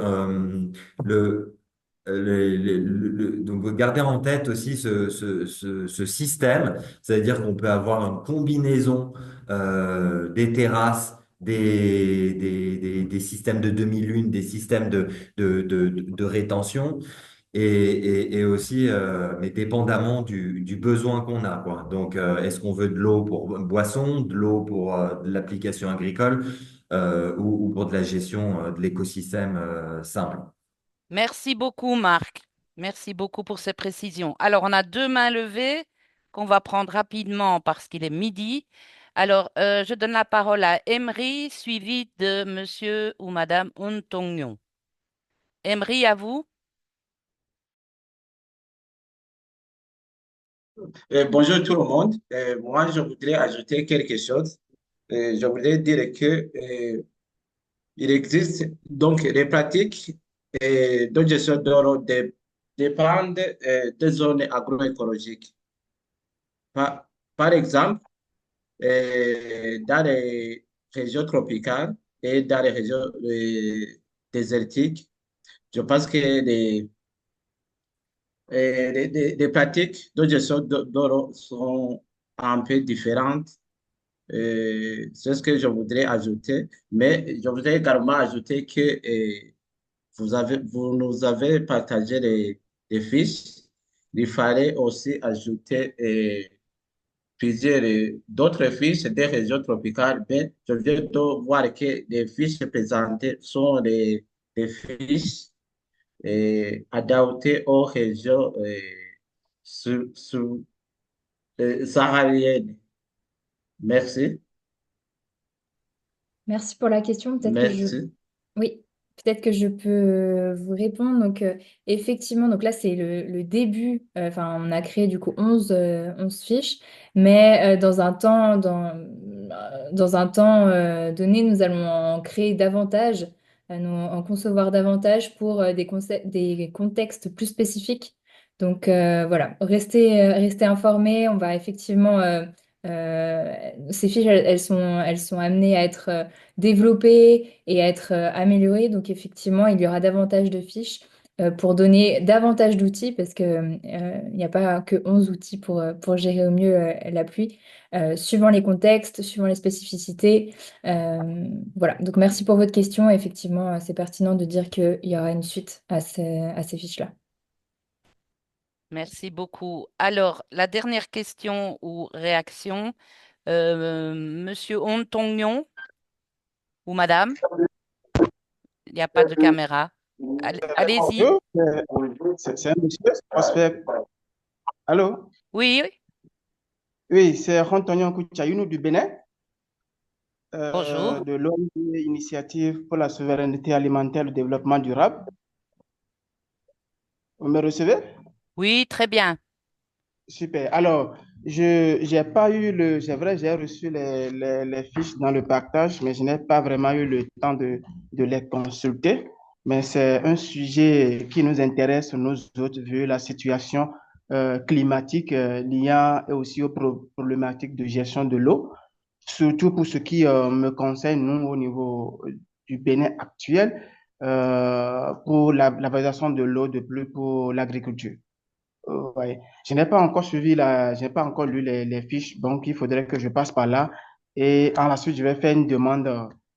[SPEAKER 12] donc, garder en tête aussi ce système, c'est-à-dire qu'on peut avoir une combinaison des terrasses, des systèmes de demi-lune, des systèmes de rétention, et aussi, mais dépendamment du besoin qu'on a, quoi. Donc, est-ce qu'on veut de l'eau pour boisson, de l'eau pour de l'application agricole, ou pour de la gestion de l'écosystème simple?
[SPEAKER 1] Merci beaucoup, Marc. Merci beaucoup pour ces précisions. Alors, on a 2 mains levées qu'on va prendre rapidement parce qu'il est midi. Alors, je donne la parole à Emery, suivi de monsieur ou madame Ontongnon. Emery, à vous.
[SPEAKER 9] Bonjour tout le monde. Moi, je voudrais ajouter quelque chose. Je voudrais dire que il existe donc les pratiques de gestion de l'eau dépendent des zones agroécologiques. Par exemple, dans les régions tropicales et dans les régions désertiques, je pense que les pratiques de gestion de l'eau sont un peu différentes. C'est ce que je voudrais ajouter. Mais je voudrais également ajouter que vous nous avez partagé des fiches. Il fallait aussi ajouter plusieurs d'autres fiches des régions tropicales. Mais je viens de voir que les fiches présentées sont des fiches adaptées aux régions sahariennes. Merci.
[SPEAKER 2] Merci pour la question.
[SPEAKER 9] Merci.
[SPEAKER 2] Oui, peut-être que je peux vous répondre. Donc, effectivement, donc là, c'est le début. Enfin, on a créé du coup 11 fiches, mais dans un temps donné, nous allons en créer davantage, en concevoir davantage pour des contextes plus spécifiques. Donc, voilà, restez informés. On va effectivement, ces fiches, elles sont amenées à être développer et être amélioré. Donc effectivement, il y aura davantage de fiches pour donner davantage d'outils parce que il n'y a pas que 11 outils pour gérer au mieux la pluie, suivant les contextes, suivant les spécificités. Voilà, donc merci pour votre question. Effectivement, c'est pertinent de dire qu'il y aura une suite à ces fiches-là.
[SPEAKER 1] Merci beaucoup. Alors, la dernière question ou réaction, monsieur Ontongnon ou madame, il n'y a pas de caméra. Allez-y.
[SPEAKER 7] Bonjour, c'est un monsieur, prospect. Allô?
[SPEAKER 1] Oui, oui.
[SPEAKER 7] Oui, c'est Antonio Kouchaïnou du Bénin,
[SPEAKER 1] Bonjour.
[SPEAKER 7] de l'ONG Initiative pour la souveraineté alimentaire et le développement durable. Vous me recevez?
[SPEAKER 1] Oui, très bien.
[SPEAKER 7] Super. Alors, je j'ai pas eu c'est vrai, j'ai reçu les fiches dans le partage, mais je n'ai pas vraiment eu le temps de les consulter. Mais c'est un sujet qui nous intéresse, nous autres, vu la situation climatique liée et aussi aux problématiques de gestion de l'eau, surtout pour ce qui me concerne, nous, au niveau du Bénin actuel, pour la valorisation de l'eau de pluie pour l'agriculture. Ouais. Je n'ai pas encore lu les fiches, donc il faudrait que je passe par là. Et en la suite, je vais faire une demande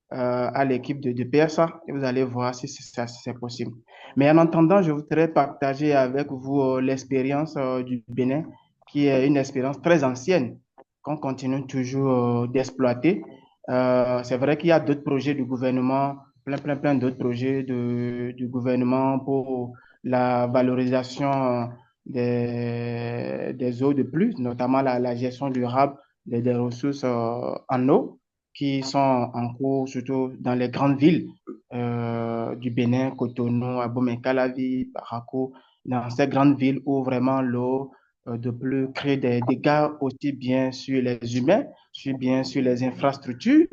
[SPEAKER 7] à l'équipe de PSA et vous allez voir si c'est possible. Mais en attendant, je voudrais partager avec vous l'expérience du Bénin qui est une expérience très ancienne qu'on continue toujours d'exploiter. C'est vrai qu'il y a d'autres projets du gouvernement, plein d'autres projets du gouvernement pour la valorisation des eaux de pluie, notamment la gestion durable des ressources en eau qui sont en cours, surtout dans les grandes villes du Bénin, Cotonou, Abomey-Calavi, Parakou, dans ces grandes villes où vraiment l'eau de pluie crée des dégâts aussi bien sur les humains, aussi bien sur les infrastructures,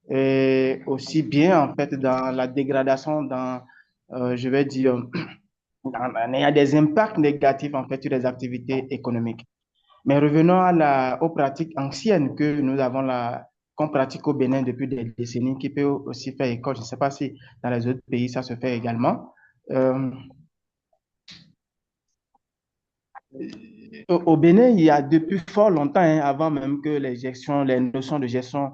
[SPEAKER 7] et aussi bien en fait dans la dégradation, dans, je vais dire, il y a des impacts négatifs en fait sur les activités économiques. Mais revenons aux pratiques anciennes que nous avons là, qu'on pratique au Bénin depuis des décennies, qui peut aussi faire école. Je ne sais pas si dans les autres pays ça se fait également. Au Bénin, il y a depuis fort longtemps, hein, avant même que les notions de gestion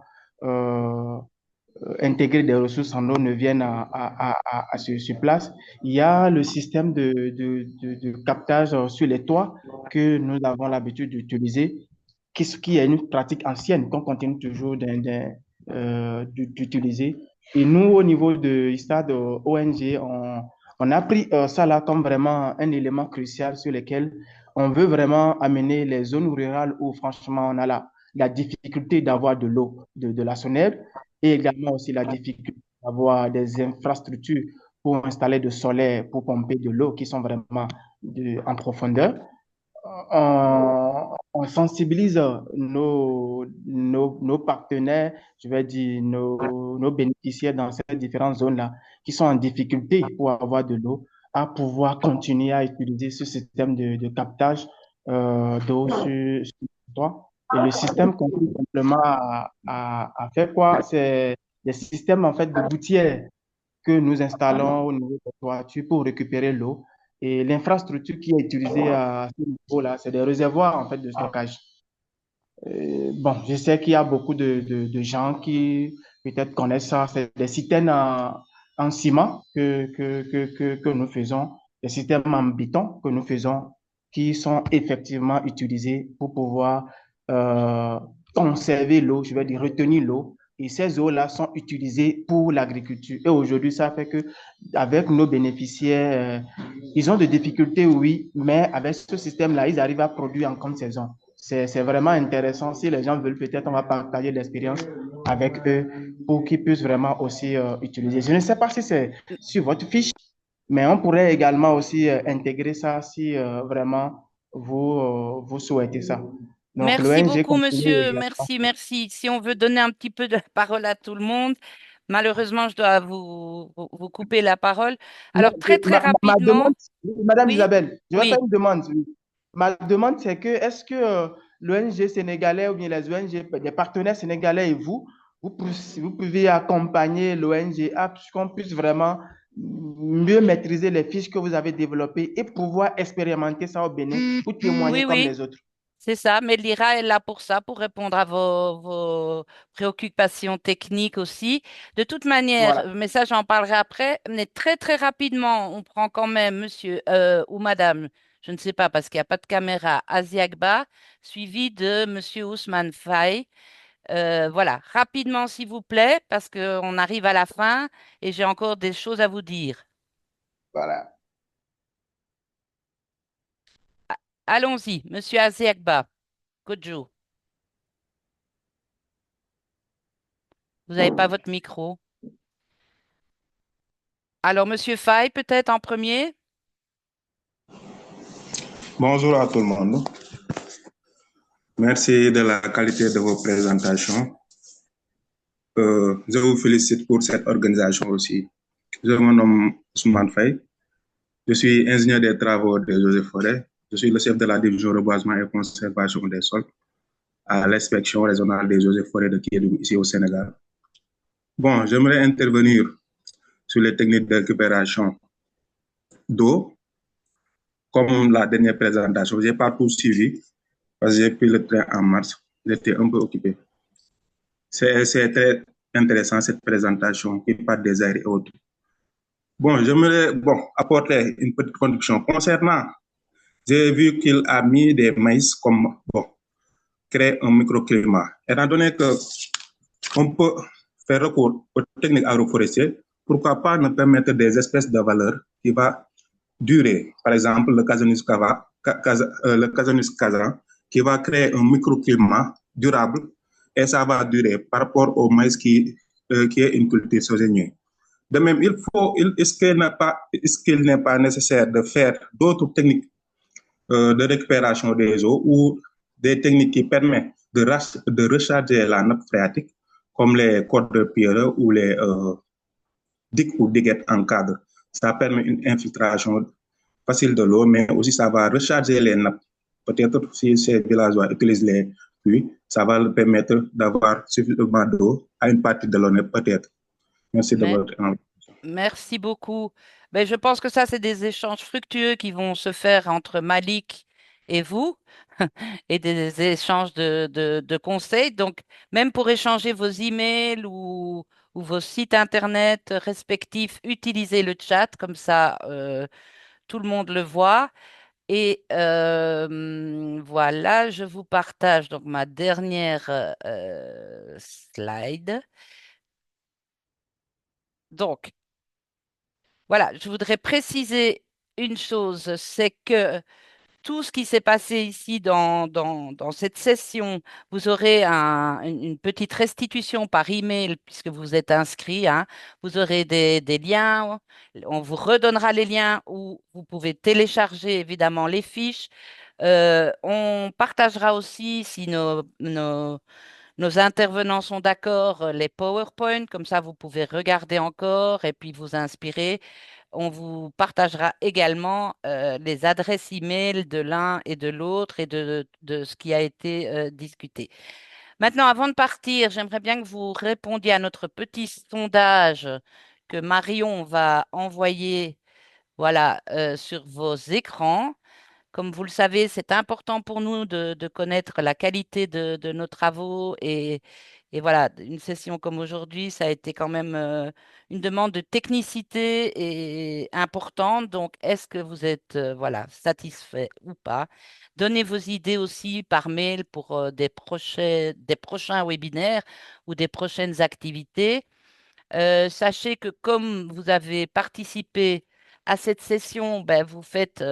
[SPEAKER 7] intégrée des ressources en eau ne viennent sur place, il y a le système de captage sur les toits que nous avons l'habitude d'utiliser, qui est une pratique ancienne qu'on continue toujours d'utiliser. Et nous, au niveau de ISTAD ONG, on a pris ça là comme vraiment un élément crucial sur lequel on veut vraiment amener les zones rurales où franchement on a la difficulté d'avoir de l'eau de la SONEB et également aussi la difficulté d'avoir des infrastructures pour installer de solaire, pour pomper de l'eau qui sont vraiment en profondeur. On sensibilise nos partenaires, je vais dire nos bénéficiaires dans ces différentes zones-là qui sont en difficulté pour avoir de l'eau, à pouvoir continuer à utiliser ce système de captage d'eau sur le toit. Et le système consiste simplement à faire quoi? C'est des systèmes en fait de gouttières que nous installons au niveau des toitures pour récupérer l'eau. Et l'infrastructure qui est utilisée à ce niveau-là, c'est des réservoirs en fait de stockage. Bon, je sais qu'il y a beaucoup de gens qui peut-être connaissent ça. C'est des systèmes en ciment que nous faisons, des systèmes en béton que nous faisons, qui sont effectivement utilisés pour pouvoir conserver l'eau, je vais dire retenir l'eau. Et ces eaux-là sont utilisées pour l'agriculture. Et aujourd'hui, ça fait que avec nos bénéficiaires, ils ont des difficultés, oui, mais avec ce système-là, ils arrivent à produire en grande saison. C'est vraiment intéressant. Si les gens veulent, peut-être on va partager l'expérience avec eux pour qu'ils puissent vraiment aussi utiliser. Je ne sais pas si c'est sur votre fiche, mais on pourrait également aussi intégrer ça si vraiment vous souhaitez ça. Donc,
[SPEAKER 1] Merci
[SPEAKER 7] l'ONG
[SPEAKER 1] beaucoup,
[SPEAKER 7] continue
[SPEAKER 1] monsieur.
[SPEAKER 7] également.
[SPEAKER 1] Merci. Si on veut donner un petit peu de parole à tout le monde, malheureusement, je dois vous couper la parole. Alors, très
[SPEAKER 7] Ma
[SPEAKER 1] rapidement,
[SPEAKER 7] demande, Madame
[SPEAKER 1] oui,
[SPEAKER 7] Isabelle, je vais faire
[SPEAKER 1] oui.
[SPEAKER 7] une demande. Oui. Ma demande, c'est que est-ce que l'ONG sénégalais ou bien les ONG, des partenaires sénégalais et vous pouvez accompagner l'ONG à ce qu'on puisse vraiment mieux maîtriser les fiches que vous avez développées et pouvoir expérimenter ça au Bénin pour témoigner
[SPEAKER 1] Oui,
[SPEAKER 7] comme
[SPEAKER 1] oui,
[SPEAKER 7] les autres.
[SPEAKER 1] c'est ça. Mais l'IRA est là pour ça, pour répondre à vos préoccupations techniques aussi. De toute
[SPEAKER 7] Voilà.
[SPEAKER 1] manière, mais ça, j'en parlerai après. Mais très rapidement, on prend quand même monsieur ou madame, je ne sais pas parce qu'il n'y a pas de caméra, Aziagba, suivi de monsieur Ousmane Faye. Voilà, rapidement, s'il vous plaît, parce qu'on arrive à la fin et j'ai encore des choses à vous dire.
[SPEAKER 7] Voilà.
[SPEAKER 1] Allons-y, monsieur Aziagba, Kojo, vous n'avez pas votre micro. Alors, monsieur Faye, peut-être en premier?
[SPEAKER 18] Bonjour à tout le monde. Merci de la qualité de vos présentations. Je vous félicite pour cette organisation aussi. Je me nomme Ousmane Faye. Je suis ingénieur des travaux des eaux et forêts. Je suis le chef de la division reboisement et conservation des sols à l'inspection régionale des eaux et forêts de Kédougou, ici au Sénégal. Bon, j'aimerais intervenir sur les techniques de récupération d'eau. Comme la dernière présentation, je n'ai pas tout suivi parce que j'ai pris le train en mars. J'étais un peu occupé. C'est très intéressant cette présentation qui parle des aires et autres. Bon, j'aimerais apporter une petite contribution concernant
[SPEAKER 9] j'ai vu qu'il a mis des maïs comme, bon, créer un microclimat. Étant donné qu'on peut faire recours aux techniques agroforestières, pourquoi pas ne permettre des espèces de valeur qui va durer. Par exemple, le Casanus casa, qui va créer un microclimat durable et ça va durer par rapport au maïs qui est une culture saisonnière. De même, est-ce qu'il n'est pas nécessaire de faire d'autres techniques de récupération des eaux ou des techniques qui permettent de recharger la nappe phréatique, comme les cordes de pierre ou les digues ou diguettes en cadre. Ça permet une infiltration facile de l'eau, mais aussi ça va recharger les nappes. Peut-être si ces villageois utilisent les puits, ça va leur permettre d'avoir suffisamment d'eau à une partie de l'année, peut-être. Merci de
[SPEAKER 1] Mais-
[SPEAKER 9] votre attention.
[SPEAKER 1] Merci beaucoup. Ben, je pense que ça, c'est des échanges fructueux qui vont se faire entre Malik et vous et des échanges de conseils. Donc, même pour échanger vos emails ou vos sites internet respectifs, utilisez le chat, comme ça, tout le monde le voit. Et voilà, je vous partage donc ma dernière slide. Donc, voilà, je voudrais préciser une chose, c'est que tout ce qui s'est passé ici dans cette session, vous aurez une petite restitution par email puisque vous êtes inscrit, hein. Vous aurez des liens, on vous redonnera les liens où vous pouvez télécharger évidemment les fiches. On partagera aussi, si nos intervenants sont d'accord, les PowerPoint, comme ça vous pouvez regarder encore et puis vous inspirer. On vous partagera également les adresses email de l'un et de l'autre et de ce qui a été discuté. Maintenant, avant de partir, j'aimerais bien que vous répondiez à notre petit sondage que Marion va envoyer, voilà, sur vos écrans. Comme vous le savez, c'est important pour nous de connaître la qualité de nos travaux et voilà, une session comme aujourd'hui, ça a été quand même une demande de technicité et importante. Donc, est-ce que vous êtes voilà, satisfait ou pas? Donnez vos idées aussi par mail pour des prochains webinaires ou des prochaines activités. Sachez que comme vous avez participé à cette session, ben, vous faites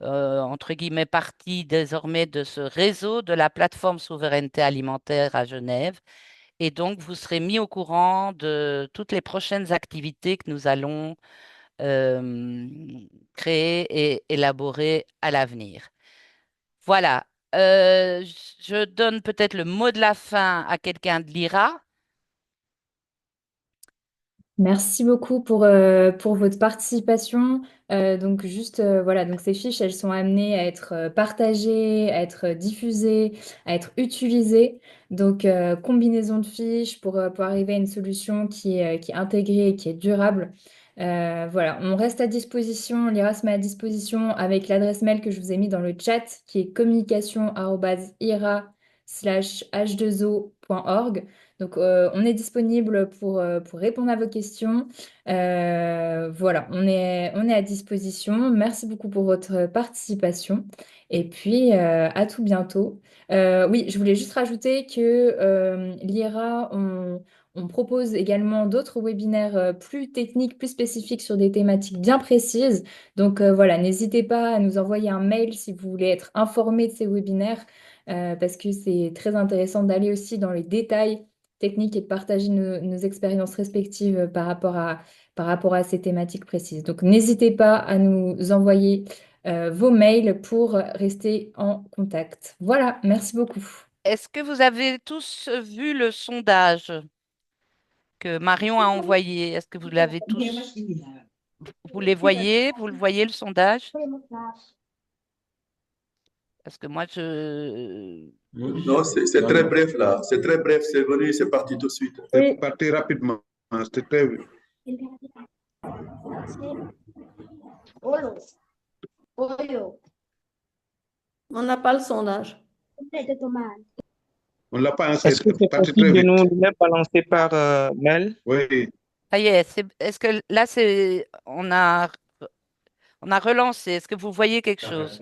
[SPEAKER 1] entre guillemets, partie désormais de ce réseau de la plateforme souveraineté alimentaire à Genève. Et donc, vous serez mis au courant de toutes les prochaines activités que nous allons euh, créer et élaborer à l'avenir. Voilà. Je donne peut-être le mot de la fin à quelqu'un de l'IRA.
[SPEAKER 2] Merci beaucoup pour votre participation. Donc juste voilà, donc ces fiches, elles sont amenées à être partagées, à être diffusées, à être utilisées. Donc combinaison de fiches pour arriver à une solution qui est intégrée et qui est durable. Voilà, on reste à disposition, l'IRA se met à disposition avec l'adresse mail que je vous ai mis dans le chat qui est communication@ira/h2o.org. Donc, on est disponible pour répondre à vos questions. Voilà, on est à disposition. Merci beaucoup pour votre participation. Et puis, à tout bientôt. Oui, je voulais juste rajouter que l'IRA, on propose également d'autres webinaires plus techniques, plus spécifiques sur des thématiques bien précises. Donc, voilà, n'hésitez pas à nous envoyer un mail si vous voulez être informé de ces webinaires. Parce que c'est très intéressant d'aller aussi dans les détails techniques et de partager nos expériences respectives par rapport à ces thématiques précises. Donc, n'hésitez pas à nous envoyer vos mails pour rester en contact. Voilà, merci beaucoup.
[SPEAKER 1] Est-ce que vous avez tous vu le sondage que Marion a envoyé? Est-ce que vous l'avez tous? Vous les voyez? Vous le voyez, le sondage? Parce que moi,
[SPEAKER 5] Non, c'est très bref là. C'est très bref, c'est venu, c'est parti tout de suite.
[SPEAKER 8] C'est parti rapidement. C'était très vite.
[SPEAKER 10] On n'a pas le sondage.
[SPEAKER 8] On ne l'a pas inscrit.
[SPEAKER 4] Est-ce que c'est
[SPEAKER 8] Parti
[SPEAKER 4] possible
[SPEAKER 8] très
[SPEAKER 4] de
[SPEAKER 8] vite.
[SPEAKER 4] nous le balancer par mail?
[SPEAKER 8] Oui.
[SPEAKER 1] ça y est, est-ce que là, on a On a relancé. Est-ce que vous voyez quelque chose?